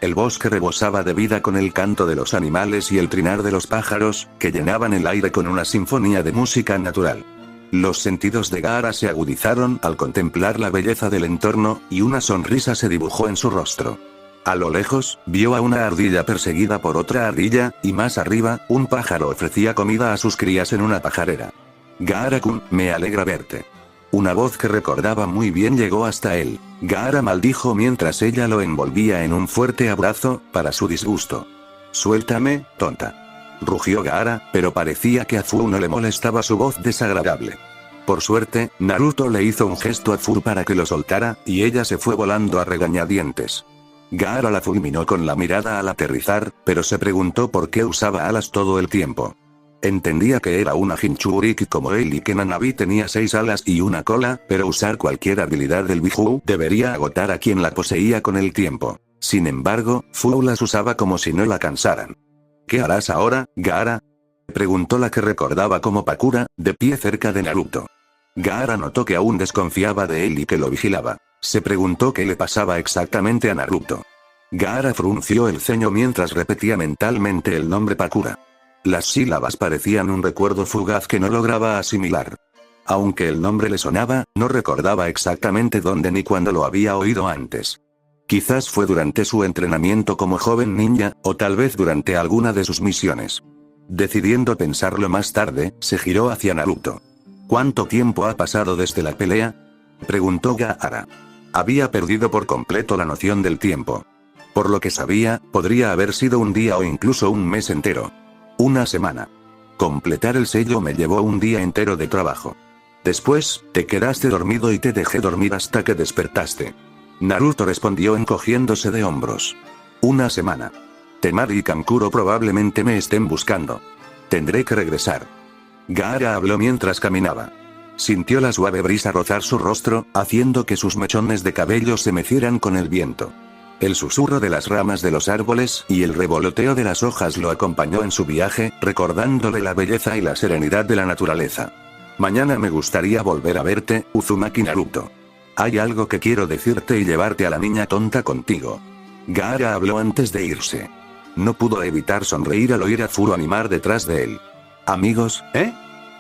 El bosque rebosaba de vida con el canto de los animales y el trinar de los pájaros, que llenaban el aire con una sinfonía de música natural. Los sentidos de Gaara se agudizaron al contemplar la belleza del entorno, y una sonrisa se dibujó en su rostro. A lo lejos, vio a una ardilla perseguida por otra ardilla, y más arriba, un pájaro ofrecía comida a sus crías en una pajarera. Gaara-kun, me alegra verte. Una voz que recordaba muy bien llegó hasta él. Gaara maldijo mientras ella lo envolvía en un fuerte abrazo, para su disgusto. Suéltame, tonta. Rugió Gaara, pero parecía que a Fu no le molestaba su voz desagradable. Por suerte, Naruto le hizo un gesto a Fu para que lo soltara, y ella se fue volando a regañadientes. Gaara la fulminó con la mirada al aterrizar, pero se preguntó por qué usaba alas todo el tiempo. Entendía que era una Jinchuriki como él y que Nanabi tenía 6 alas y una cola, pero usar cualquier habilidad del Biju debería agotar a quien la poseía con el tiempo. Sin embargo, Fu las usaba como si no la cansaran. ¿Qué harás ahora, Gaara? Preguntó la que recordaba como Pakura, de pie cerca de Naruto. Gaara notó que aún desconfiaba de él y que lo vigilaba. Se preguntó qué le pasaba exactamente a Naruto. Gaara frunció el ceño mientras repetía mentalmente el nombre Pakura. Las sílabas parecían un recuerdo fugaz que no lograba asimilar. Aunque el nombre le sonaba, no recordaba exactamente dónde ni cuándo lo había oído antes. Quizás fue durante su entrenamiento como joven ninja, o tal vez durante alguna de sus misiones. Decidiendo pensarlo más tarde, se giró hacia Naruto. ¿Cuánto tiempo ha pasado desde la pelea?, preguntó Gaara. Había perdido por completo la noción del tiempo. Por lo que sabía, podría haber sido un día o incluso un mes entero. Una semana. Completar el sello me llevó un día entero de trabajo. Después, te quedaste dormido y te dejé dormir hasta que despertaste. Naruto respondió encogiéndose de hombros. Una semana. Temari y Kankuro probablemente me estén buscando. Tendré que regresar. Gaara habló mientras caminaba. Sintió la suave brisa rozar su rostro, haciendo que sus mechones de cabello se mecieran con el viento. El susurro de las ramas de los árboles y el revoloteo de las hojas lo acompañó en su viaje, recordándole la belleza y la serenidad de la naturaleza. Mañana me gustaría volver a verte, Uzumaki Naruto. Hay algo que quiero decirte y llevarte a la niña tonta contigo. Gaara habló antes de irse. No pudo evitar sonreír al oír a Furo animar detrás de él. ¿Amigos,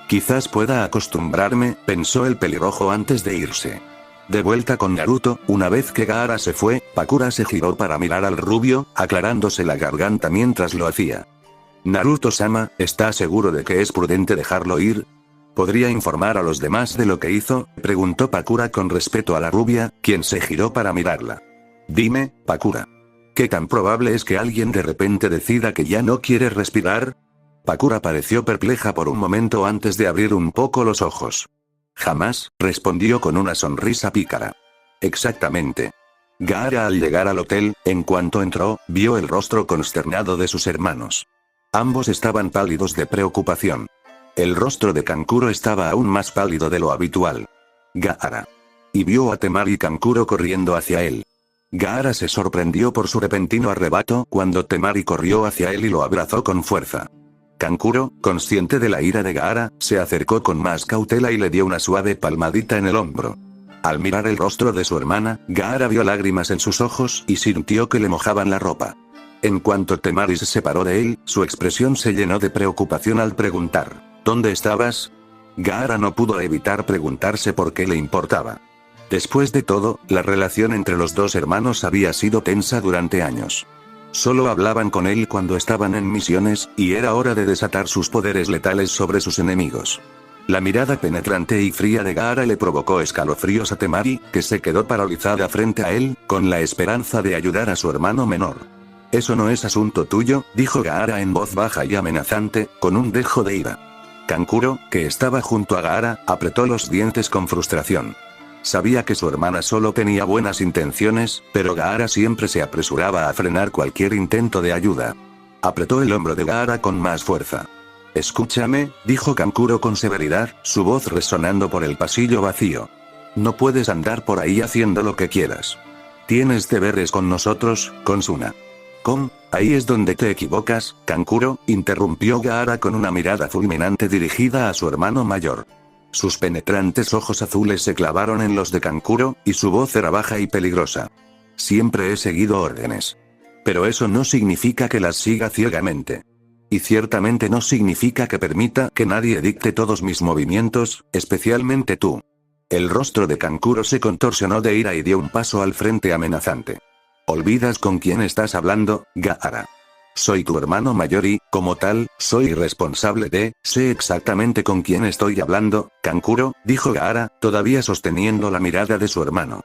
Quizás pueda acostumbrarme, pensó el pelirrojo antes de irse. De vuelta con Naruto, una vez que Gaara se fue, Pakura se giró para mirar al rubio, aclarándose la garganta mientras lo hacía. Naruto-sama, ¿está seguro de que es prudente dejarlo ir? ¿Podría informar a los demás de lo que hizo?, preguntó Pakura con respeto a la rubia, quien se giró para mirarla. Dime, Pakura. ¿Qué tan probable es que alguien de repente decida que ya no quiere respirar? Pakura pareció perpleja por un momento antes de abrir un poco los ojos. Jamás, respondió con una sonrisa pícara. Exactamente. Gaara al llegar al hotel, en cuanto entró, vio el rostro consternado de sus hermanos. Ambos estaban pálidos de preocupación. El rostro de Kankuro estaba aún más pálido de lo habitual. Gaara. Y vio a Temari y Kankuro corriendo hacia él. Gaara se sorprendió por su repentino arrebato cuando Temari corrió hacia él y lo abrazó con fuerza. Kankuro, consciente de la ira de Gaara, se acercó con más cautela y le dio una suave palmadita en el hombro. Al mirar el rostro de su hermana, Gaara vio lágrimas en sus ojos y sintió que le mojaban la ropa. En cuanto Temari se separó de él, su expresión se llenó de preocupación al preguntar, ¿dónde estabas? Gaara no pudo evitar preguntarse por qué le importaba. Después de todo, la relación entre los dos hermanos había sido tensa durante años. Solo hablaban con él cuando estaban en misiones, y era hora de desatar sus poderes letales sobre sus enemigos. La mirada penetrante y fría de Gaara le provocó escalofríos a Temari, que se quedó paralizada frente a él, con la esperanza de ayudar a su hermano menor. Eso no es asunto tuyo, dijo Gaara en voz baja y amenazante, con un dejo de ira. Kankuro, que estaba junto a Gaara, apretó los dientes con frustración. Sabía que su hermana solo tenía buenas intenciones, pero Gaara siempre se apresuraba a frenar cualquier intento de ayuda. Apretó el hombro de Gaara con más fuerza. Escúchame, dijo Kankuro con severidad, su voz resonando por el pasillo vacío. No puedes andar por ahí haciendo lo que quieras. Tienes deberes con nosotros, con Suna. Ahí es donde te equivocas, Kankuro, interrumpió Gaara con una mirada fulminante dirigida a su hermano mayor. Sus penetrantes ojos azules se clavaron en los de Kankuro, y su voz era baja y peligrosa. Siempre he seguido órdenes. Pero eso no significa que las siga ciegamente. Y ciertamente no significa que permita que nadie dicte todos mis movimientos, especialmente tú. El rostro de Kankuro se contorsionó de ira y dio un paso al frente amenazante. ¿Olvidas con quién estás hablando, Gaara? Soy tu hermano mayor y, como tal, soy responsable de, sé exactamente con quién estoy hablando, Kankuro, dijo Gaara, todavía sosteniendo la mirada de su hermano.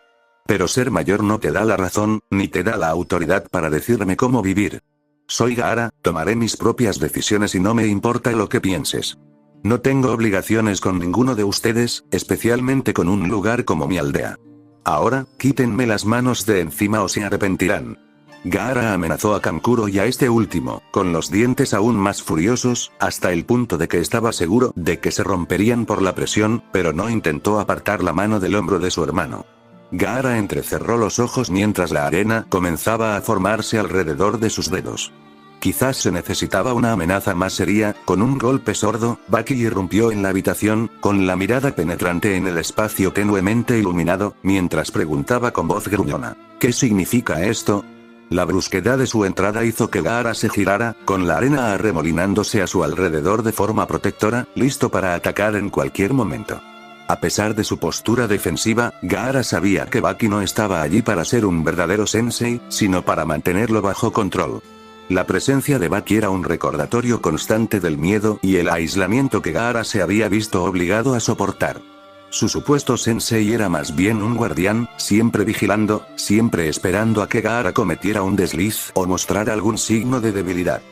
Pero ser mayor no te da la razón, ni te da la autoridad para decirme cómo vivir. Soy Gaara, tomaré mis propias decisiones y no me importa lo que pienses. No tengo obligaciones con ninguno de ustedes, especialmente con un lugar como mi aldea. Ahora, quítenme las manos de encima o se arrepentirán. Gaara amenazó a Kankuro y a este último, con los dientes aún más furiosos, hasta el punto de que estaba seguro de que se romperían por la presión, pero no intentó apartar la mano del hombro de su hermano. Gaara entrecerró los ojos mientras la arena comenzaba a formarse alrededor de sus dedos. Quizás se necesitaba una amenaza más seria. Con un golpe sordo, Baki irrumpió en la habitación, con la mirada penetrante en el espacio tenuemente iluminado, mientras preguntaba con voz gruñona: ¿qué significa esto? La brusquedad de su entrada hizo que Gaara se girara, con la arena arremolinándose a su alrededor de forma protectora, listo para atacar en cualquier momento. A pesar de su postura defensiva, Gaara sabía que Baki no estaba allí para ser un verdadero sensei, sino para mantenerlo bajo control. La presencia de Baki era un recordatorio constante del miedo y el aislamiento que Gaara se había visto obligado a soportar. Su supuesto sensei era más bien un guardián, siempre vigilando, siempre esperando a que Gaara cometiera un desliz o mostrara algún signo de debilidad.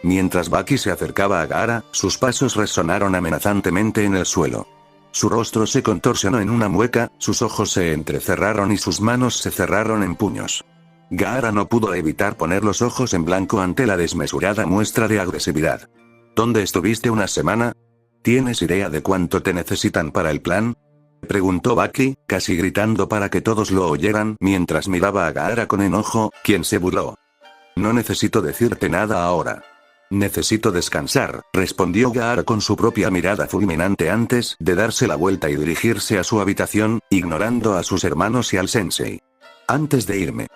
Mientras Baki se acercaba a Gaara, sus pasos resonaron amenazantemente en el suelo. Su rostro se contorsionó en una mueca, sus ojos se entrecerraron y sus manos se cerraron en puños. Gaara no pudo evitar poner los ojos en blanco ante la desmesurada muestra de agresividad. ¿Dónde estuviste una semana? ¿Tienes idea de cuánto te necesitan para el plan? Preguntó Baki, casi gritando para que todos lo oyeran mientras miraba a Gaara con enojo, quien se burló. No necesito decirte nada ahora. Necesito descansar, respondió Gaara con su propia mirada fulminante antes de darse la vuelta y dirigirse a su habitación, ignorando a sus hermanos y al sensei. Antes de irme.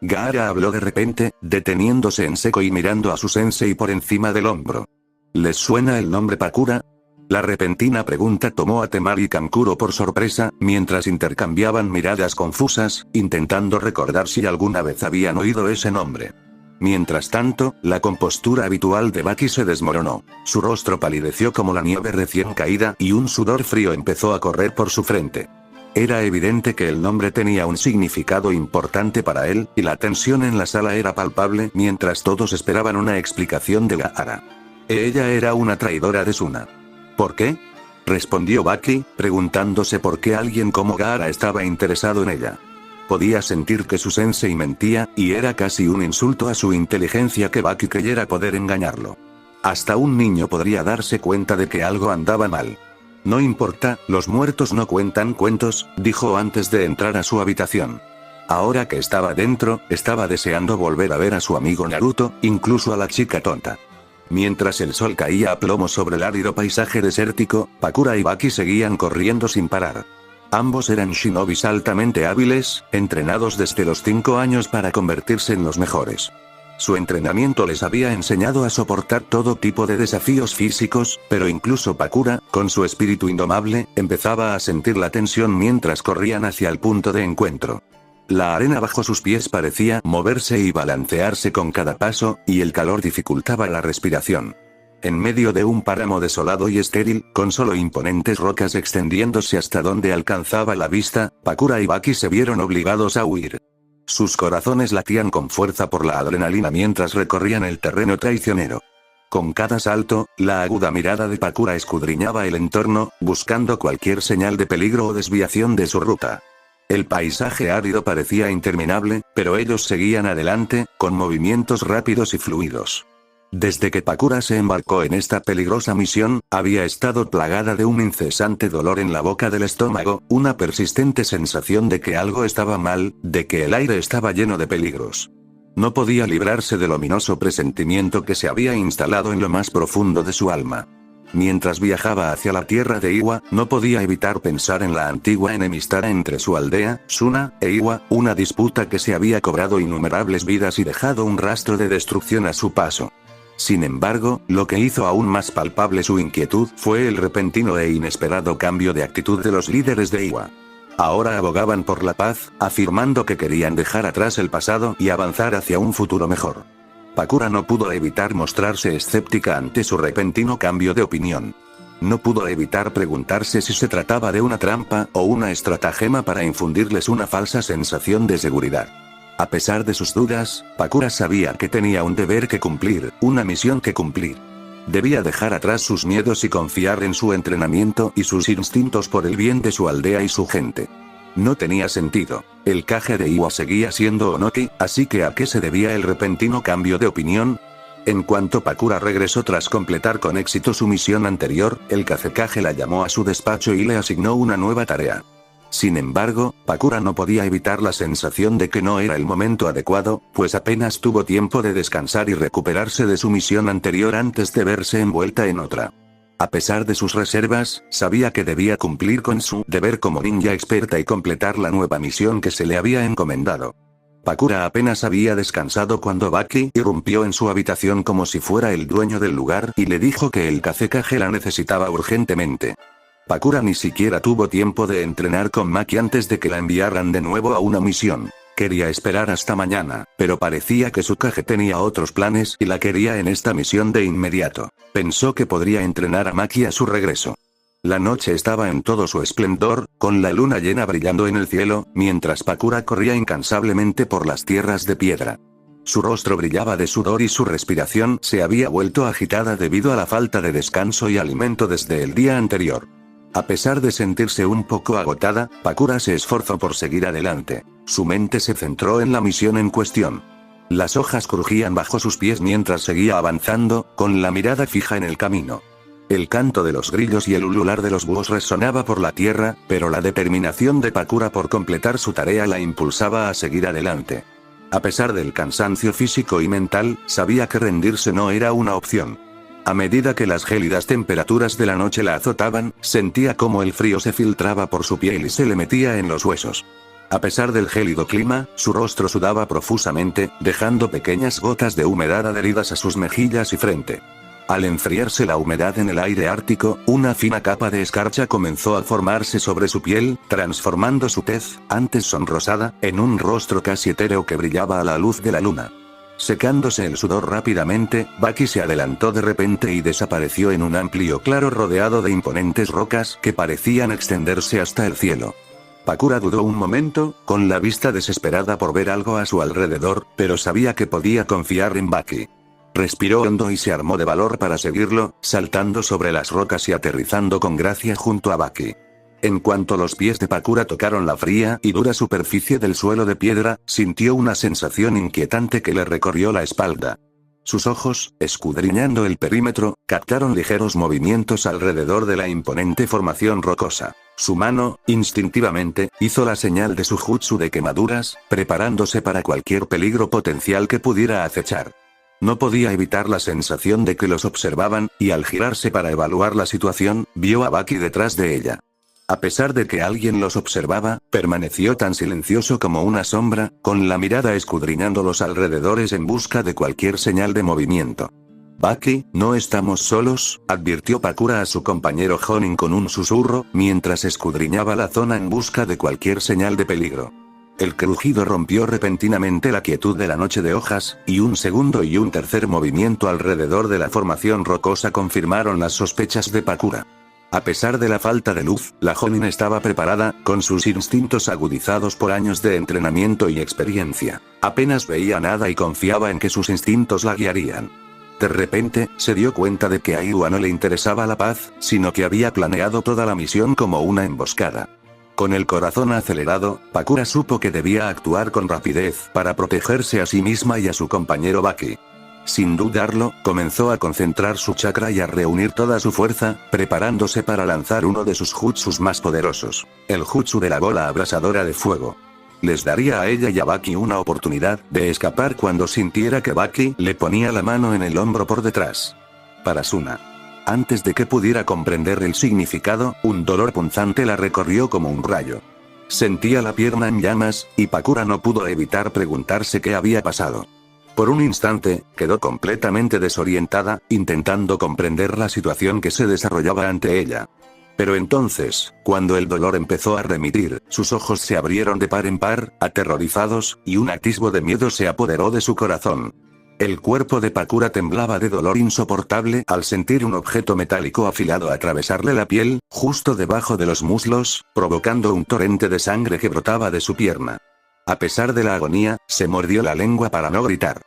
Gaara habló de repente, deteniéndose en seco y mirando a su sensei por encima del hombro. ¿Les suena el nombre Pakura? La repentina pregunta tomó a Temari y Kankuro por sorpresa, mientras intercambiaban miradas confusas, intentando recordar si alguna vez habían oído ese nombre. Mientras tanto, la compostura habitual de Baki se desmoronó. Su rostro palideció como la nieve recién caída y un sudor frío empezó a correr por su frente. Era evidente que el nombre tenía un significado importante para él, y la tensión en la sala era palpable mientras todos esperaban una explicación de Gaara. Ella era una traidora de Suna. ¿Por qué? Respondió Baki, preguntándose por qué alguien como Gaara estaba interesado en ella. Podía sentir que su sensei mentía, y era casi un insulto a su inteligencia que Baki creyera poder engañarlo. Hasta un niño podría darse cuenta de que algo andaba mal. No importa, los muertos no cuentan cuentos, dijo antes de entrar a su habitación. Ahora que estaba dentro, estaba deseando volver a ver a su amigo Naruto, incluso a la chica tonta. Mientras el sol caía a plomo sobre el árido paisaje desértico, Pakura y Baki seguían corriendo sin parar. Ambos eran shinobis altamente hábiles, entrenados desde los 5 años para convertirse en los mejores. Su entrenamiento les había enseñado a soportar todo tipo de desafíos físicos, pero incluso Pakura, con su espíritu indomable, empezaba a sentir la tensión mientras corrían hacia el punto de encuentro. La arena bajo sus pies parecía moverse y balancearse con cada paso, y el calor dificultaba la respiración. En medio de un páramo desolado y estéril, con solo imponentes rocas extendiéndose hasta donde alcanzaba la vista, Pakura y Baki se vieron obligados a huir. Sus corazones latían con fuerza por la adrenalina mientras recorrían el terreno traicionero. Con cada salto, la aguda mirada de Pakura escudriñaba el entorno, buscando cualquier señal de peligro o desviación de su ruta. El paisaje árido parecía interminable, pero ellos seguían adelante, con movimientos rápidos y fluidos. Desde que Pakura se embarcó en esta peligrosa misión, había estado plagada de un incesante dolor en la boca del estómago, una persistente sensación de que algo estaba mal, de que el aire estaba lleno de peligros. No podía librarse del ominoso presentimiento que se había instalado en lo más profundo de su alma. Mientras viajaba hacia la tierra de Iwa, no podía evitar pensar en la antigua enemistad entre su aldea, Suna, e Iwa, una disputa que se había cobrado innumerables vidas y dejado un rastro de destrucción a su paso. Sin embargo, lo que hizo aún más palpable su inquietud fue el repentino e inesperado cambio de actitud de los líderes de Iwa. Ahora abogaban por la paz, afirmando que querían dejar atrás el pasado y avanzar hacia un futuro mejor. Pakura no pudo evitar mostrarse escéptica ante su repentino cambio de opinión. No pudo evitar preguntarse si se trataba de una trampa o una estratagema para infundirles una falsa sensación de seguridad. A pesar de sus dudas, Pakura sabía que tenía un deber que cumplir, una misión que cumplir. Debía dejar atrás sus miedos y confiar en su entrenamiento y sus instintos por el bien de su aldea y su gente. No tenía sentido. El Kage de Iwa seguía siendo Onoki, así que ¿a qué se debía el repentino cambio de opinión? En cuanto Pakura regresó tras completar con éxito su misión anterior, el Kazekage la llamó a su despacho y le asignó una nueva tarea. Sin embargo, Pakura no podía evitar la sensación de que no era el momento adecuado, pues apenas tuvo tiempo de descansar y recuperarse de su misión anterior antes de verse envuelta en otra. A pesar de sus reservas, sabía que debía cumplir con su deber como ninja experta y completar la nueva misión que se le había encomendado. Pakura apenas había descansado cuando Baki irrumpió en su habitación como si fuera el dueño del lugar y le dijo que el Kazekage la necesitaba urgentemente. Pakura ni siquiera tuvo tiempo de entrenar con Maki antes de que la enviaran de nuevo a una misión. Quería esperar hasta mañana, pero parecía que su Kage tenía otros planes y la quería en esta misión de inmediato. Pensó que podría entrenar a Maki a su regreso. La noche estaba en todo su esplendor, con la luna llena brillando en el cielo, mientras Pakura corría incansablemente por las tierras de piedra. Su rostro brillaba de sudor y su respiración se había vuelto agitada debido a la falta de descanso y alimento desde el día anterior. A pesar de sentirse un poco agotada, Pakura se esforzó por seguir adelante. Su mente se centró en la misión en cuestión. Las hojas crujían bajo sus pies mientras seguía avanzando, con la mirada fija en el camino. El canto de los grillos y el ulular de los búhos resonaba por la tierra, pero la determinación de Pakura por completar su tarea la impulsaba a seguir adelante. A pesar del cansancio físico y mental, sabía que rendirse no era una opción. A medida que las gélidas temperaturas de la noche la azotaban, sentía cómo el frío se filtraba por su piel y se le metía en los huesos. A pesar del gélido clima, su rostro sudaba profusamente, dejando pequeñas gotas de humedad adheridas a sus mejillas y frente. Al enfriarse la humedad en el aire ártico, una fina capa de escarcha comenzó a formarse sobre su piel, transformando su tez, antes sonrosada, en un rostro casi etéreo que brillaba a la luz de la luna. Secándose el sudor rápidamente, Baki se adelantó de repente y desapareció en un amplio claro rodeado de imponentes rocas que parecían extenderse hasta el cielo. Pakura dudó un momento, con la vista desesperada por ver algo a su alrededor, pero sabía que podía confiar en Baki. Respiró hondo y se armó de valor para seguirlo, saltando sobre las rocas y aterrizando con gracia junto a Baki. En cuanto los pies de Pakura tocaron la fría y dura superficie del suelo de piedra, sintió una sensación inquietante que le recorrió la espalda. Sus ojos, escudriñando el perímetro, captaron ligeros movimientos alrededor de la imponente formación rocosa. Su mano, instintivamente, hizo la señal de su jutsu de quemaduras, preparándose para cualquier peligro potencial que pudiera acechar. No podía evitar la sensación de que los observaban, y al girarse para evaluar la situación, vio a Baki detrás de ella. A pesar de que alguien los observaba, permaneció tan silencioso como una sombra, con la mirada escudriñando los alrededores en busca de cualquier señal de movimiento. Baki, no estamos solos, advirtió Pakura a su compañero Jonin con un susurro, mientras escudriñaba la zona en busca de cualquier señal de peligro. El crujido rompió repentinamente la quietud de la noche de hojas, y un segundo y un tercer movimiento alrededor de la formación rocosa confirmaron las sospechas de Pakura. A pesar de la falta de luz, la Jonin estaba preparada, con sus instintos agudizados por años de entrenamiento y experiencia. Apenas veía nada y confiaba en que sus instintos la guiarían. De repente, se dio cuenta de que a Iwa no le interesaba la paz, sino que había planeado toda la misión como una emboscada. Con el corazón acelerado, Pakura supo que debía actuar con rapidez para protegerse a sí misma y a su compañero Baki. Sin dudarlo, comenzó a concentrar su chakra y a reunir toda su fuerza, preparándose para lanzar uno de sus jutsus más poderosos, el jutsu de la bola abrasadora de fuego. Les daría a ella y a Baki una oportunidad de escapar cuando sintiera que Baki le ponía la mano en el hombro por detrás. Para Suna. Antes de que pudiera comprender el significado, un dolor punzante la recorrió como un rayo. Sentía la pierna en llamas, y Pakura no pudo evitar preguntarse qué había pasado. Por un instante, quedó completamente desorientada, intentando comprender la situación que se desarrollaba ante ella. Pero entonces, cuando el dolor empezó a remitir, sus ojos se abrieron de par en par, aterrorizados, y un atisbo de miedo se apoderó de su corazón. El cuerpo de Pakura temblaba de dolor insoportable al sentir un objeto metálico afilado atravesarle la piel, justo debajo de los muslos, provocando un torrente de sangre que brotaba de su pierna. A pesar de la agonía, se mordió la lengua para no gritar.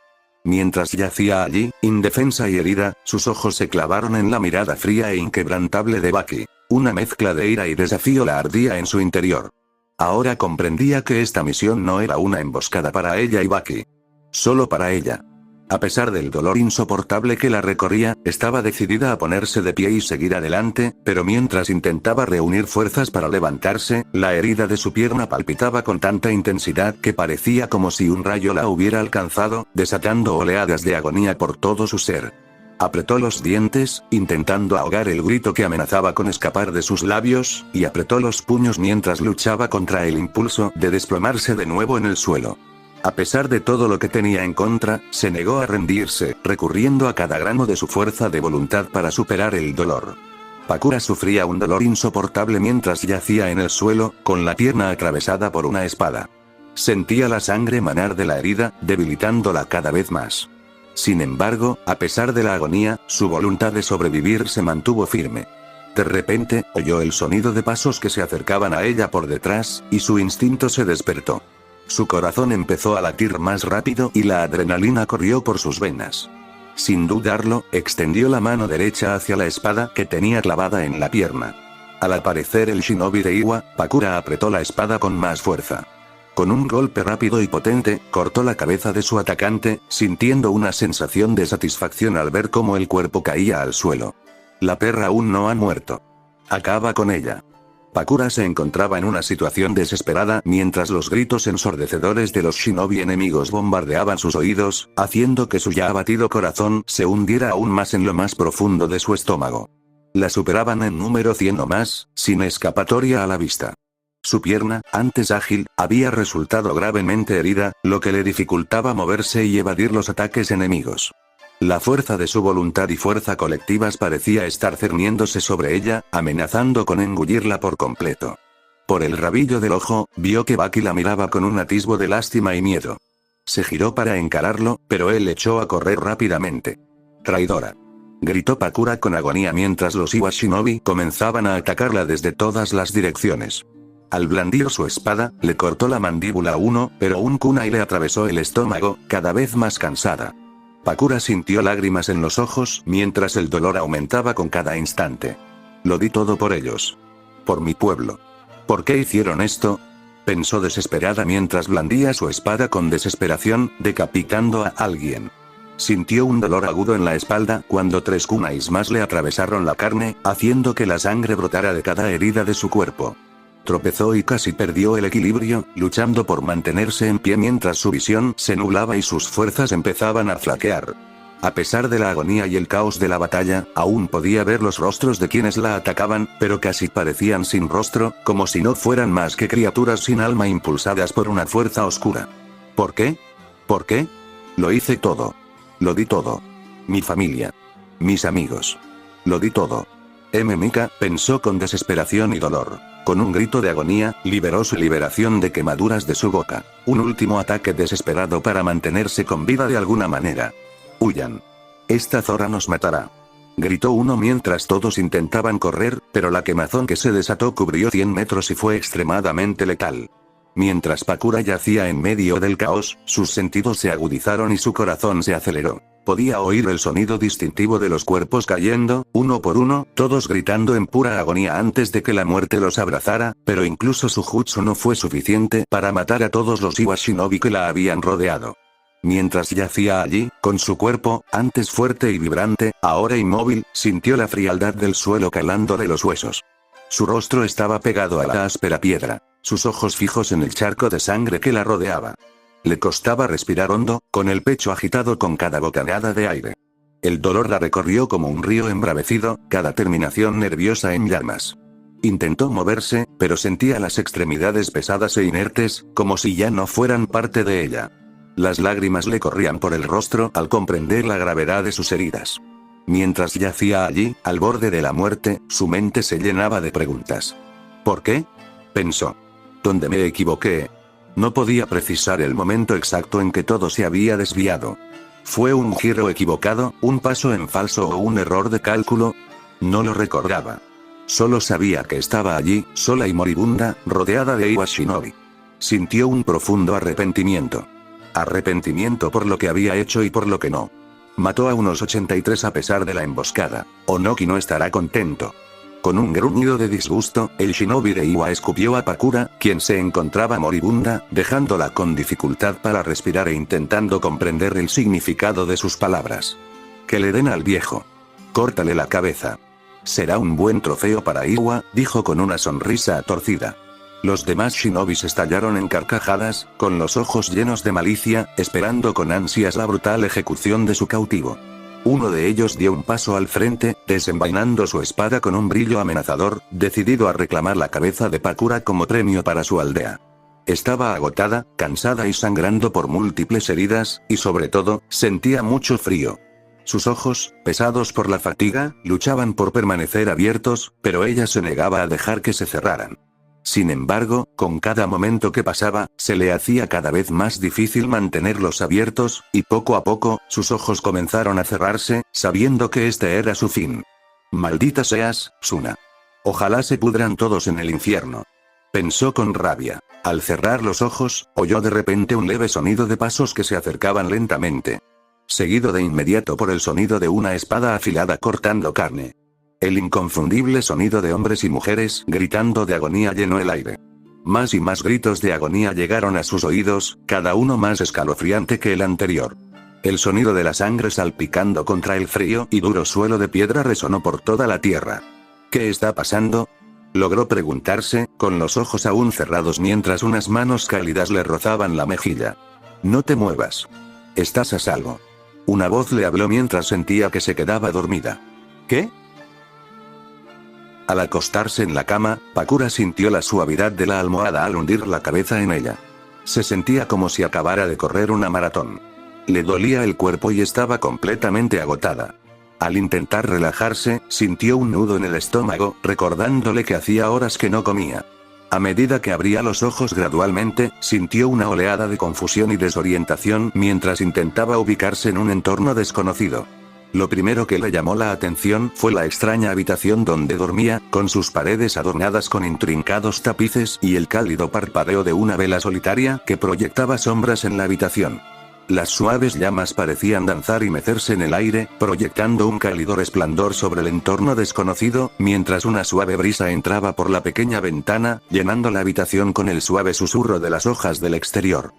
Mientras yacía allí, indefensa y herida, sus ojos se clavaron en la mirada fría e inquebrantable de Baki. Una mezcla de ira y desafío la ardía en su interior. Ahora comprendía que esta misión no era una emboscada para ella y Baki. Solo para ella. A pesar del dolor insoportable que la recorría, estaba decidida a ponerse de pie y seguir adelante, pero mientras intentaba reunir fuerzas para levantarse, la herida de su pierna palpitaba con tanta intensidad que parecía como si un rayo la hubiera alcanzado, desatando oleadas de agonía por todo su ser. Apretó los dientes, intentando ahogar el grito que amenazaba con escapar de sus labios, y apretó los puños mientras luchaba contra el impulso de desplomarse de nuevo en el suelo. A pesar de todo lo que tenía en contra, se negó a rendirse, recurriendo a cada gramo de su fuerza de voluntad para superar el dolor. Pakura sufría un dolor insoportable mientras yacía en el suelo, con la pierna atravesada por una espada. Sentía la sangre manar de la herida, debilitándola cada vez más. Sin embargo, a pesar de la agonía, su voluntad de sobrevivir se mantuvo firme. De repente, oyó el sonido de pasos que se acercaban a ella por detrás, y su instinto se despertó. Su corazón empezó a latir más rápido y la adrenalina corrió por sus venas. Sin dudarlo, extendió la mano derecha hacia la espada que tenía clavada en la pierna. Al aparecer el shinobi de Iwa, Pakura apretó la espada con más fuerza. Con un golpe rápido y potente, cortó la cabeza de su atacante, sintiendo una sensación de satisfacción al ver cómo el cuerpo caía al suelo. La perra aún no ha muerto. Acaba con ella. Pakura se encontraba en una situación desesperada mientras los gritos ensordecedores de los shinobi enemigos bombardeaban sus oídos, haciendo que su ya abatido corazón se hundiera aún más en lo más profundo de su estómago. La superaban en número 100 o más, sin escapatoria a la vista. Su pierna, antes ágil, había resultado gravemente herida, lo que le dificultaba moverse y evadir los ataques enemigos. La fuerza de su voluntad y fuerza colectivas parecía estar cerniéndose sobre ella, amenazando con engullirla por completo. Por el rabillo del ojo, vio que Baki la miraba con un atisbo de lástima y miedo. Se giró para encararlo, pero él echó a correr rápidamente. «¡Traidora!», gritó Pakura con agonía mientras los Iwa Shinobi comenzaban a atacarla desde todas las direcciones. Al blandir su espada, le cortó la mandíbula a uno, pero un kunai le atravesó el estómago, cada vez más cansada. Pakura sintió lágrimas en los ojos mientras el dolor aumentaba con cada instante. «Lo di todo por ellos. Por mi pueblo. ¿Por qué hicieron esto?», pensó desesperada mientras blandía su espada con desesperación, decapitando a alguien. Sintió un dolor agudo en la espalda cuando 3 kunais más le atravesaron la carne, haciendo que la sangre brotara de cada herida de su cuerpo. Tropezó y casi perdió el equilibrio, luchando por mantenerse en pie mientras su visión se nublaba y sus fuerzas empezaban a flaquear. A pesar de la agonía y el caos de la batalla, aún podía ver los rostros de quienes la atacaban, pero casi parecían sin rostro, como si no fueran más que criaturas sin alma impulsadas por una fuerza oscura. ¿Por qué? ¿Por qué? Lo hice todo. Lo di todo. Mi familia. Mis amigos. Lo di todo. Mika pensó con desesperación y dolor. Con un grito de agonía, liberó su liberación de quemaduras de su boca. Un último ataque desesperado para mantenerse con vida de alguna manera. «¡Huyan! Esta zorra nos matará», gritó uno mientras todos intentaban correr, pero la quemazón que se desató cubrió 100 metros y fue extremadamente letal. Mientras Pakura yacía en medio del caos, sus sentidos se agudizaron y su corazón se aceleró. Podía oír el sonido distintivo de los cuerpos cayendo, uno por uno, todos gritando en pura agonía antes de que la muerte los abrazara, pero incluso su jutsu no fue suficiente para matar a todos los Iwa Shinobi que la habían rodeado. Mientras yacía allí, con su cuerpo, antes fuerte y vibrante, ahora inmóvil, sintió la frialdad del suelo calándole los huesos. Su rostro estaba pegado a la áspera piedra, sus ojos fijos en el charco de sangre que la rodeaba. Le costaba respirar hondo, con el pecho agitado con cada bocanada de aire. El dolor la recorrió como un río embravecido, cada terminación nerviosa en llamas. Intentó moverse, pero sentía las extremidades pesadas e inertes, como si ya no fueran parte de ella. Las lágrimas le corrían por el rostro al comprender la gravedad de sus heridas. Mientras yacía allí, al borde de la muerte, su mente se llenaba de preguntas. ¿Por qué? Pensó. ¿Dónde me equivoqué? No podía precisar el momento exacto en que todo se había desviado. ¿Fue un giro equivocado, un paso en falso o un error de cálculo? No lo recordaba. Solo sabía que estaba allí, sola y moribunda, rodeada de Iwa Shinobi. Sintió un profundo arrepentimiento. Arrepentimiento por lo que había hecho y por lo que no. Mató a unos 83 a pesar de la emboscada. Onoki no estará contento. Con un gruñido de disgusto, el shinobi de Iwa escupió a Pakura, quien se encontraba moribunda, dejándola con dificultad para respirar e intentando comprender el significado de sus palabras. Que le den al viejo. Córtale la cabeza. Será un buen trofeo para Iwa, dijo con una sonrisa torcida. Los demás shinobis estallaron en carcajadas, con los ojos llenos de malicia, esperando con ansias la brutal ejecución de su cautivo. Uno de ellos dio un paso al frente, desenvainando su espada con un brillo amenazador, decidido a reclamar la cabeza de Pakura como premio para su aldea. Estaba agotada, cansada y sangrando por múltiples heridas, y sobre todo, sentía mucho frío. Sus ojos, pesados por la fatiga, luchaban por permanecer abiertos, pero ella se negaba a dejar que se cerraran. Sin embargo, con cada momento que pasaba, se le hacía cada vez más difícil mantenerlos abiertos, y poco a poco, sus ojos comenzaron a cerrarse, sabiendo que este era su fin. Maldita seas, Suna. Ojalá se pudran todos en el infierno. Pensó con rabia. Al cerrar los ojos, oyó de repente un leve sonido de pasos que se acercaban lentamente. Seguido de inmediato por el sonido de una espada afilada cortando carne. El inconfundible sonido de hombres y mujeres gritando de agonía llenó el aire. Más y más gritos de agonía llegaron a sus oídos, cada uno más escalofriante que el anterior. El sonido de la sangre salpicando contra el frío y duro suelo de piedra resonó por toda la tierra. ¿Qué está pasando? Logró preguntarse, con los ojos aún cerrados mientras unas manos cálidas le rozaban la mejilla. No te muevas. Estás a salvo. Una voz le habló mientras sentía que se quedaba dormida. ¿Qué? Al acostarse en la cama, Pakura sintió la suavidad de la almohada al hundir la cabeza en ella. Se sentía como si acabara de correr una maratón. Le dolía el cuerpo y estaba completamente agotada. Al intentar relajarse, sintió un nudo en el estómago, recordándole que hacía horas que no comía. A medida que abría los ojos gradualmente, sintió una oleada de confusión y desorientación mientras intentaba ubicarse en un entorno desconocido. Lo primero que le llamó la atención fue la extraña habitación donde dormía, con sus paredes adornadas con intrincados tapices y el cálido parpadeo de una vela solitaria que proyectaba sombras en la habitación. Las suaves llamas parecían danzar y mecerse en el aire, proyectando un cálido resplandor sobre el entorno desconocido, mientras una suave brisa entraba por la pequeña ventana, llenando la habitación con el suave susurro de las hojas del exterior.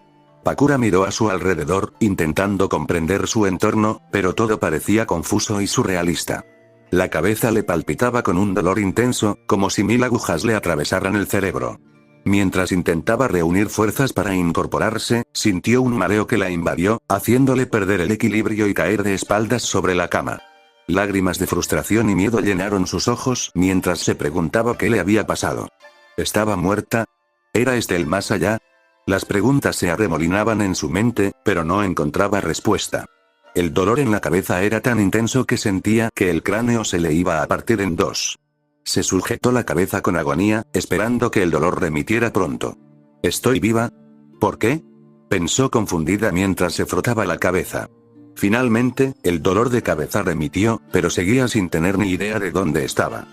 Pakura miró a su alrededor, intentando comprender su entorno, pero todo parecía confuso y surrealista. La cabeza le palpitaba con un dolor intenso, como si 1000 agujas le atravesaran el cerebro. Mientras intentaba reunir fuerzas para incorporarse, sintió un mareo que la invadió, haciéndole perder el equilibrio y caer de espaldas sobre la cama. Lágrimas de frustración y miedo llenaron sus ojos mientras se preguntaba qué le había pasado. ¿Estaba muerta? ¿Era este el más allá? Las preguntas se arremolinaban en su mente, pero no encontraba respuesta. El dolor en la cabeza era tan intenso que sentía que el cráneo se le iba a partir en dos. Se sujetó la cabeza con agonía, esperando que el dolor remitiera pronto. ¿Estoy viva? ¿Por qué? Pensó confundida mientras se frotaba la cabeza. Finalmente, el dolor de cabeza remitió, pero seguía sin tener ni idea de dónde estaba.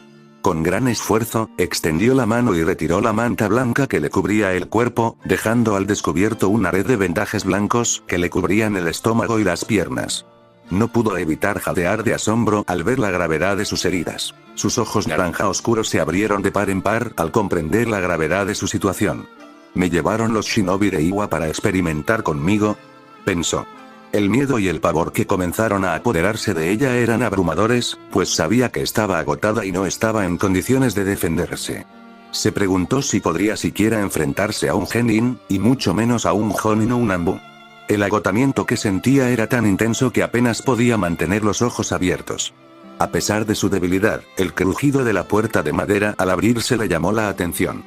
Con gran esfuerzo, extendió la mano y retiró la manta blanca que le cubría el cuerpo, dejando al descubierto una red de vendajes blancos que le cubrían el estómago y las piernas. No pudo evitar jadear de asombro al ver la gravedad de sus heridas. Sus ojos naranja oscuros se abrieron de par en par al comprender la gravedad de su situación. ¿Me llevaron los shinobi de Iwa para experimentar conmigo? Pensó. El miedo y el pavor que comenzaron a apoderarse de ella eran abrumadores, pues sabía que estaba agotada y no estaba en condiciones de defenderse. Se preguntó si podría siquiera enfrentarse a un genin, y mucho menos a un jonin o un ambú. El agotamiento que sentía era tan intenso que apenas podía mantener los ojos abiertos. A pesar de su debilidad, el crujido de la puerta de madera al abrirse le llamó la atención.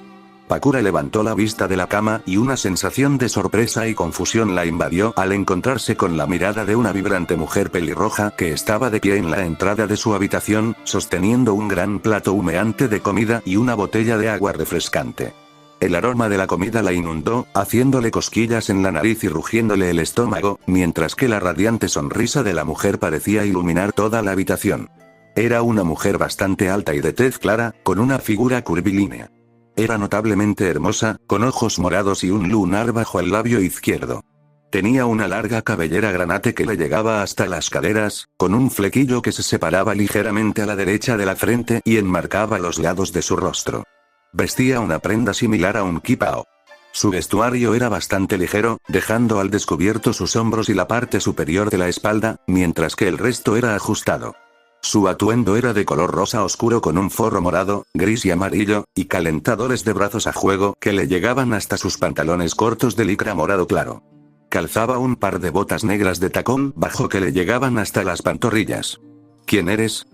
Pakura levantó la vista de la cama y una sensación de sorpresa y confusión la invadió al encontrarse con la mirada de una vibrante mujer pelirroja que estaba de pie en la entrada de su habitación, sosteniendo un gran plato humeante de comida y una botella de agua refrescante. El aroma de la comida la inundó, haciéndole cosquillas en la nariz y rugiéndole el estómago, mientras que la radiante sonrisa de la mujer parecía iluminar toda la habitación. Era una mujer bastante alta y de tez clara, con una figura curvilínea. Era notablemente hermosa, con ojos morados y un lunar bajo el labio izquierdo. Tenía una larga cabellera granate que le llegaba hasta las caderas, con un flequillo que se separaba ligeramente a la derecha de la frente y enmarcaba los lados de su rostro. Vestía una prenda similar a un kipao. Su vestuario era bastante ligero, dejando al descubierto sus hombros y la parte superior de la espalda, mientras que el resto era ajustado. Su atuendo era de color rosa oscuro con un forro morado, gris y amarillo, y calentadores de brazos a juego que le llegaban hasta sus pantalones cortos de licra morado claro. Calzaba un par de botas negras de tacón bajo que le llegaban hasta las pantorrillas. ¿Quién eres?,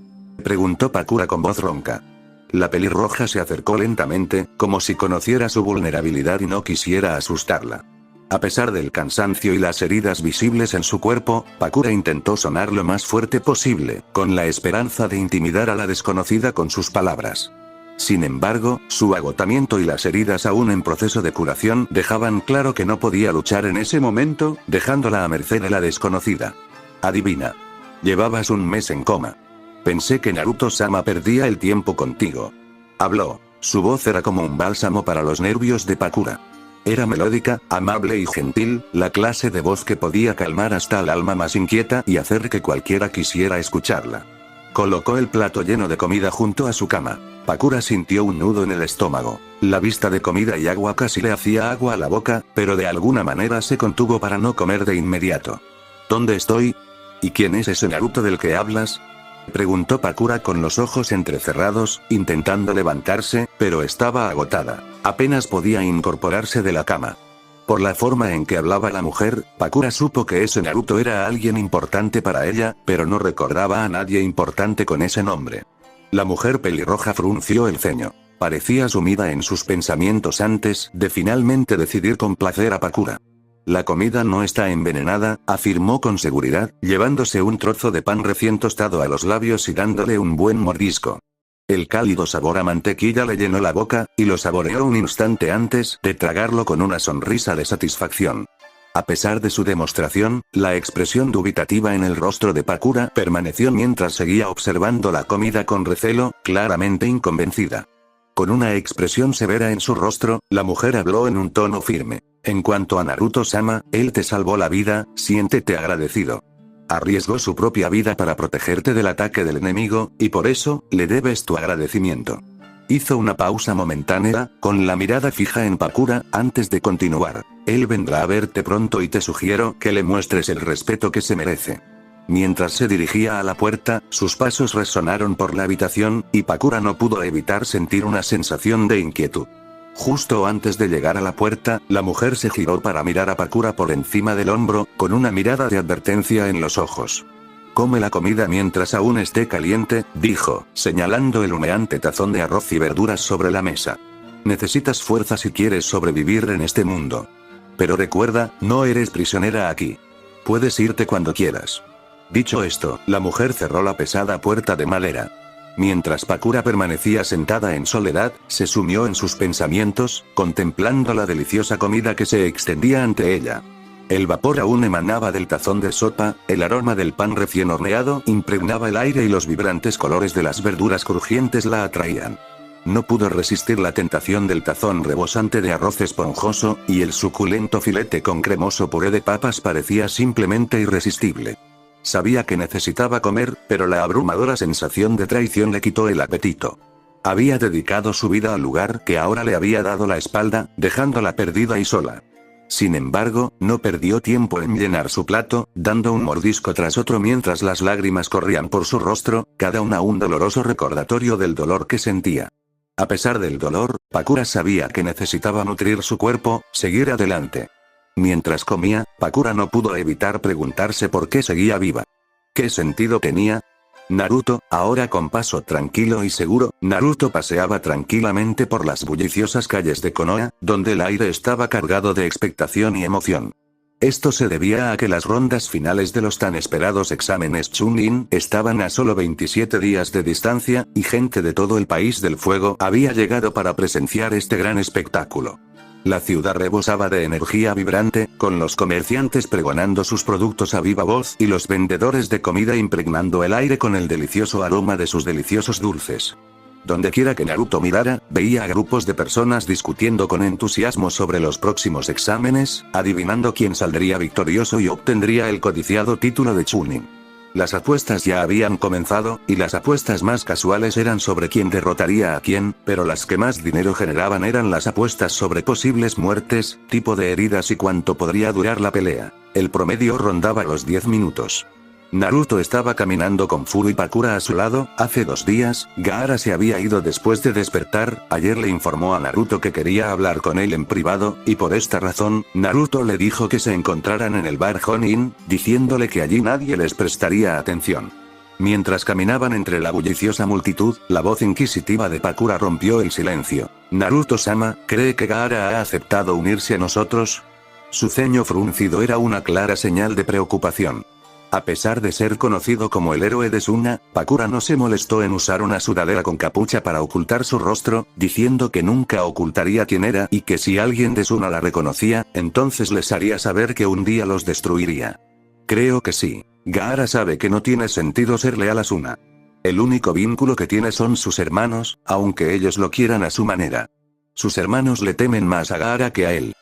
preguntó Pakura con voz ronca. La pelirroja se acercó lentamente, como si conociera su vulnerabilidad y no quisiera asustarla. A pesar del cansancio y las heridas visibles en su cuerpo, Pakura intentó sonar lo más fuerte posible, con la esperanza de intimidar a la desconocida con sus palabras. Sin embargo, su agotamiento y las heridas aún en proceso de curación dejaban claro que no podía luchar en ese momento, dejándola a merced de la desconocida. Adivina. Llevabas un mes en coma. Pensé que Naruto-sama perdía el tiempo contigo. Habló. Su voz era como un bálsamo para los nervios de Pakura. Era melódica, amable y gentil, la clase de voz que podía calmar hasta el alma más inquieta y hacer que cualquiera quisiera escucharla. Colocó el plato lleno de comida junto a su cama. Pakura sintió un nudo en el estómago. La vista de comida y agua casi le hacía agua a la boca, pero de alguna manera se contuvo para no comer de inmediato. ¿Dónde estoy? ¿Y quién es ese Naruto del que hablas?, preguntó Pakura con los ojos entrecerrados, intentando levantarse, pero estaba agotada. Apenas podía incorporarse de la cama. Por la forma en que hablaba la mujer, Pakura supo que ese Naruto era alguien importante para ella, pero no recordaba a nadie importante con ese nombre. La mujer pelirroja frunció el ceño. Parecía sumida en sus pensamientos antes de finalmente decidir complacer a Pakura. La comida no está envenenada, afirmó con seguridad, llevándose un trozo de pan recién tostado a los labios y dándole un buen mordisco. El cálido sabor a mantequilla le llenó la boca, y lo saboreó un instante antes de tragarlo con una sonrisa de satisfacción. A pesar de su demostración, la expresión dubitativa en el rostro de Pakura permaneció mientras seguía observando la comida con recelo, claramente inconvencida. Con una expresión severa en su rostro, la mujer habló en un tono firme. En cuanto a Naruto-sama, él te salvó la vida, siéntete agradecido. Arriesgó su propia vida para protegerte del ataque del enemigo, y por eso, le debes tu agradecimiento. Hizo una pausa momentánea, con la mirada fija en Pakura, antes de continuar. Él vendrá a verte pronto y te sugiero que le muestres el respeto que se merece. Mientras se dirigía a la puerta, sus pasos resonaron por la habitación, y Pakura no pudo evitar sentir una sensación de inquietud. Justo antes de llegar a la puerta, la mujer se giró para mirar a Pakura por encima del hombro, con una mirada de advertencia en los ojos. Come la comida mientras aún esté caliente, dijo, señalando el humeante tazón de arroz y verduras sobre la mesa. Necesitas fuerza si quieres sobrevivir en este mundo. Pero recuerda, no eres prisionera aquí. Puedes irte cuando quieras. Dicho esto, la mujer cerró la pesada puerta de madera. Mientras Pakura permanecía sentada en soledad, se sumió en sus pensamientos, contemplando la deliciosa comida que se extendía ante ella. El vapor aún emanaba del tazón de sopa, el aroma del pan recién horneado impregnaba el aire y los vibrantes colores de las verduras crujientes la atraían. No pudo resistir la tentación del tazón rebosante de arroz esponjoso, y el suculento filete con cremoso puré de papas parecía simplemente irresistible. Sabía que necesitaba comer, pero la abrumadora sensación de traición le quitó el apetito. Había dedicado su vida al lugar que ahora le había dado la espalda, dejándola perdida y sola. Sin embargo, no perdió tiempo en llenar su plato, dando un mordisco tras otro mientras las lágrimas corrían por su rostro, cada una un doloroso recordatorio del dolor que sentía. A pesar del dolor, Pakura sabía que necesitaba nutrir su cuerpo, seguir adelante. Mientras comía, Pakura no pudo evitar preguntarse por qué seguía viva. ¿Qué sentido tenía? Naruto, ahora con paso tranquilo y seguro, Naruto paseaba tranquilamente por las bulliciosas calles de Konoha, donde el aire estaba cargado de expectación y emoción. Esto se debía a que las rondas finales de los tan esperados exámenes Chunin estaban a solo 27 días de distancia, y gente de todo el país del fuego había llegado para presenciar este gran espectáculo. La ciudad rebosaba de energía vibrante, con los comerciantes pregonando sus productos a viva voz y los vendedores de comida impregnando el aire con el delicioso aroma de sus deliciosos dulces. Dondequiera que Naruto mirara, veía a grupos de personas discutiendo con entusiasmo sobre los próximos exámenes, adivinando quién saldría victorioso y obtendría el codiciado título de Chunin. Las apuestas ya habían comenzado, y las apuestas más casuales eran sobre quién derrotaría a quién, pero las que más dinero generaban eran las apuestas sobre posibles muertes, tipo de heridas y cuánto podría durar la pelea. El promedio rondaba los 10 minutos. Naruto estaba caminando con Furu y Pakura a su lado. Hace 2 días, Gaara se había ido después de despertar. Ayer le informó a Naruto que quería hablar con él en privado, y por esta razón, Naruto le dijo que se encontraran en el bar Honin, diciéndole que allí nadie les prestaría atención. Mientras caminaban entre la bulliciosa multitud, la voz inquisitiva de Pakura rompió el silencio. Naruto-sama, ¿cree que Gaara ha aceptado unirse a nosotros? Su ceño fruncido era una clara señal de preocupación. A pesar de ser conocido como el héroe de Suna, Pakura no se molestó en usar una sudadera con capucha para ocultar su rostro, diciendo que nunca ocultaría quién era y que si alguien de Suna la reconocía, entonces les haría saber que un día los destruiría. Creo que sí. Gaara sabe que no tiene sentido ser leal a Suna. El único vínculo que tiene son sus hermanos, aunque ellos lo quieran a su manera. Sus hermanos le temen más a Gaara que a él.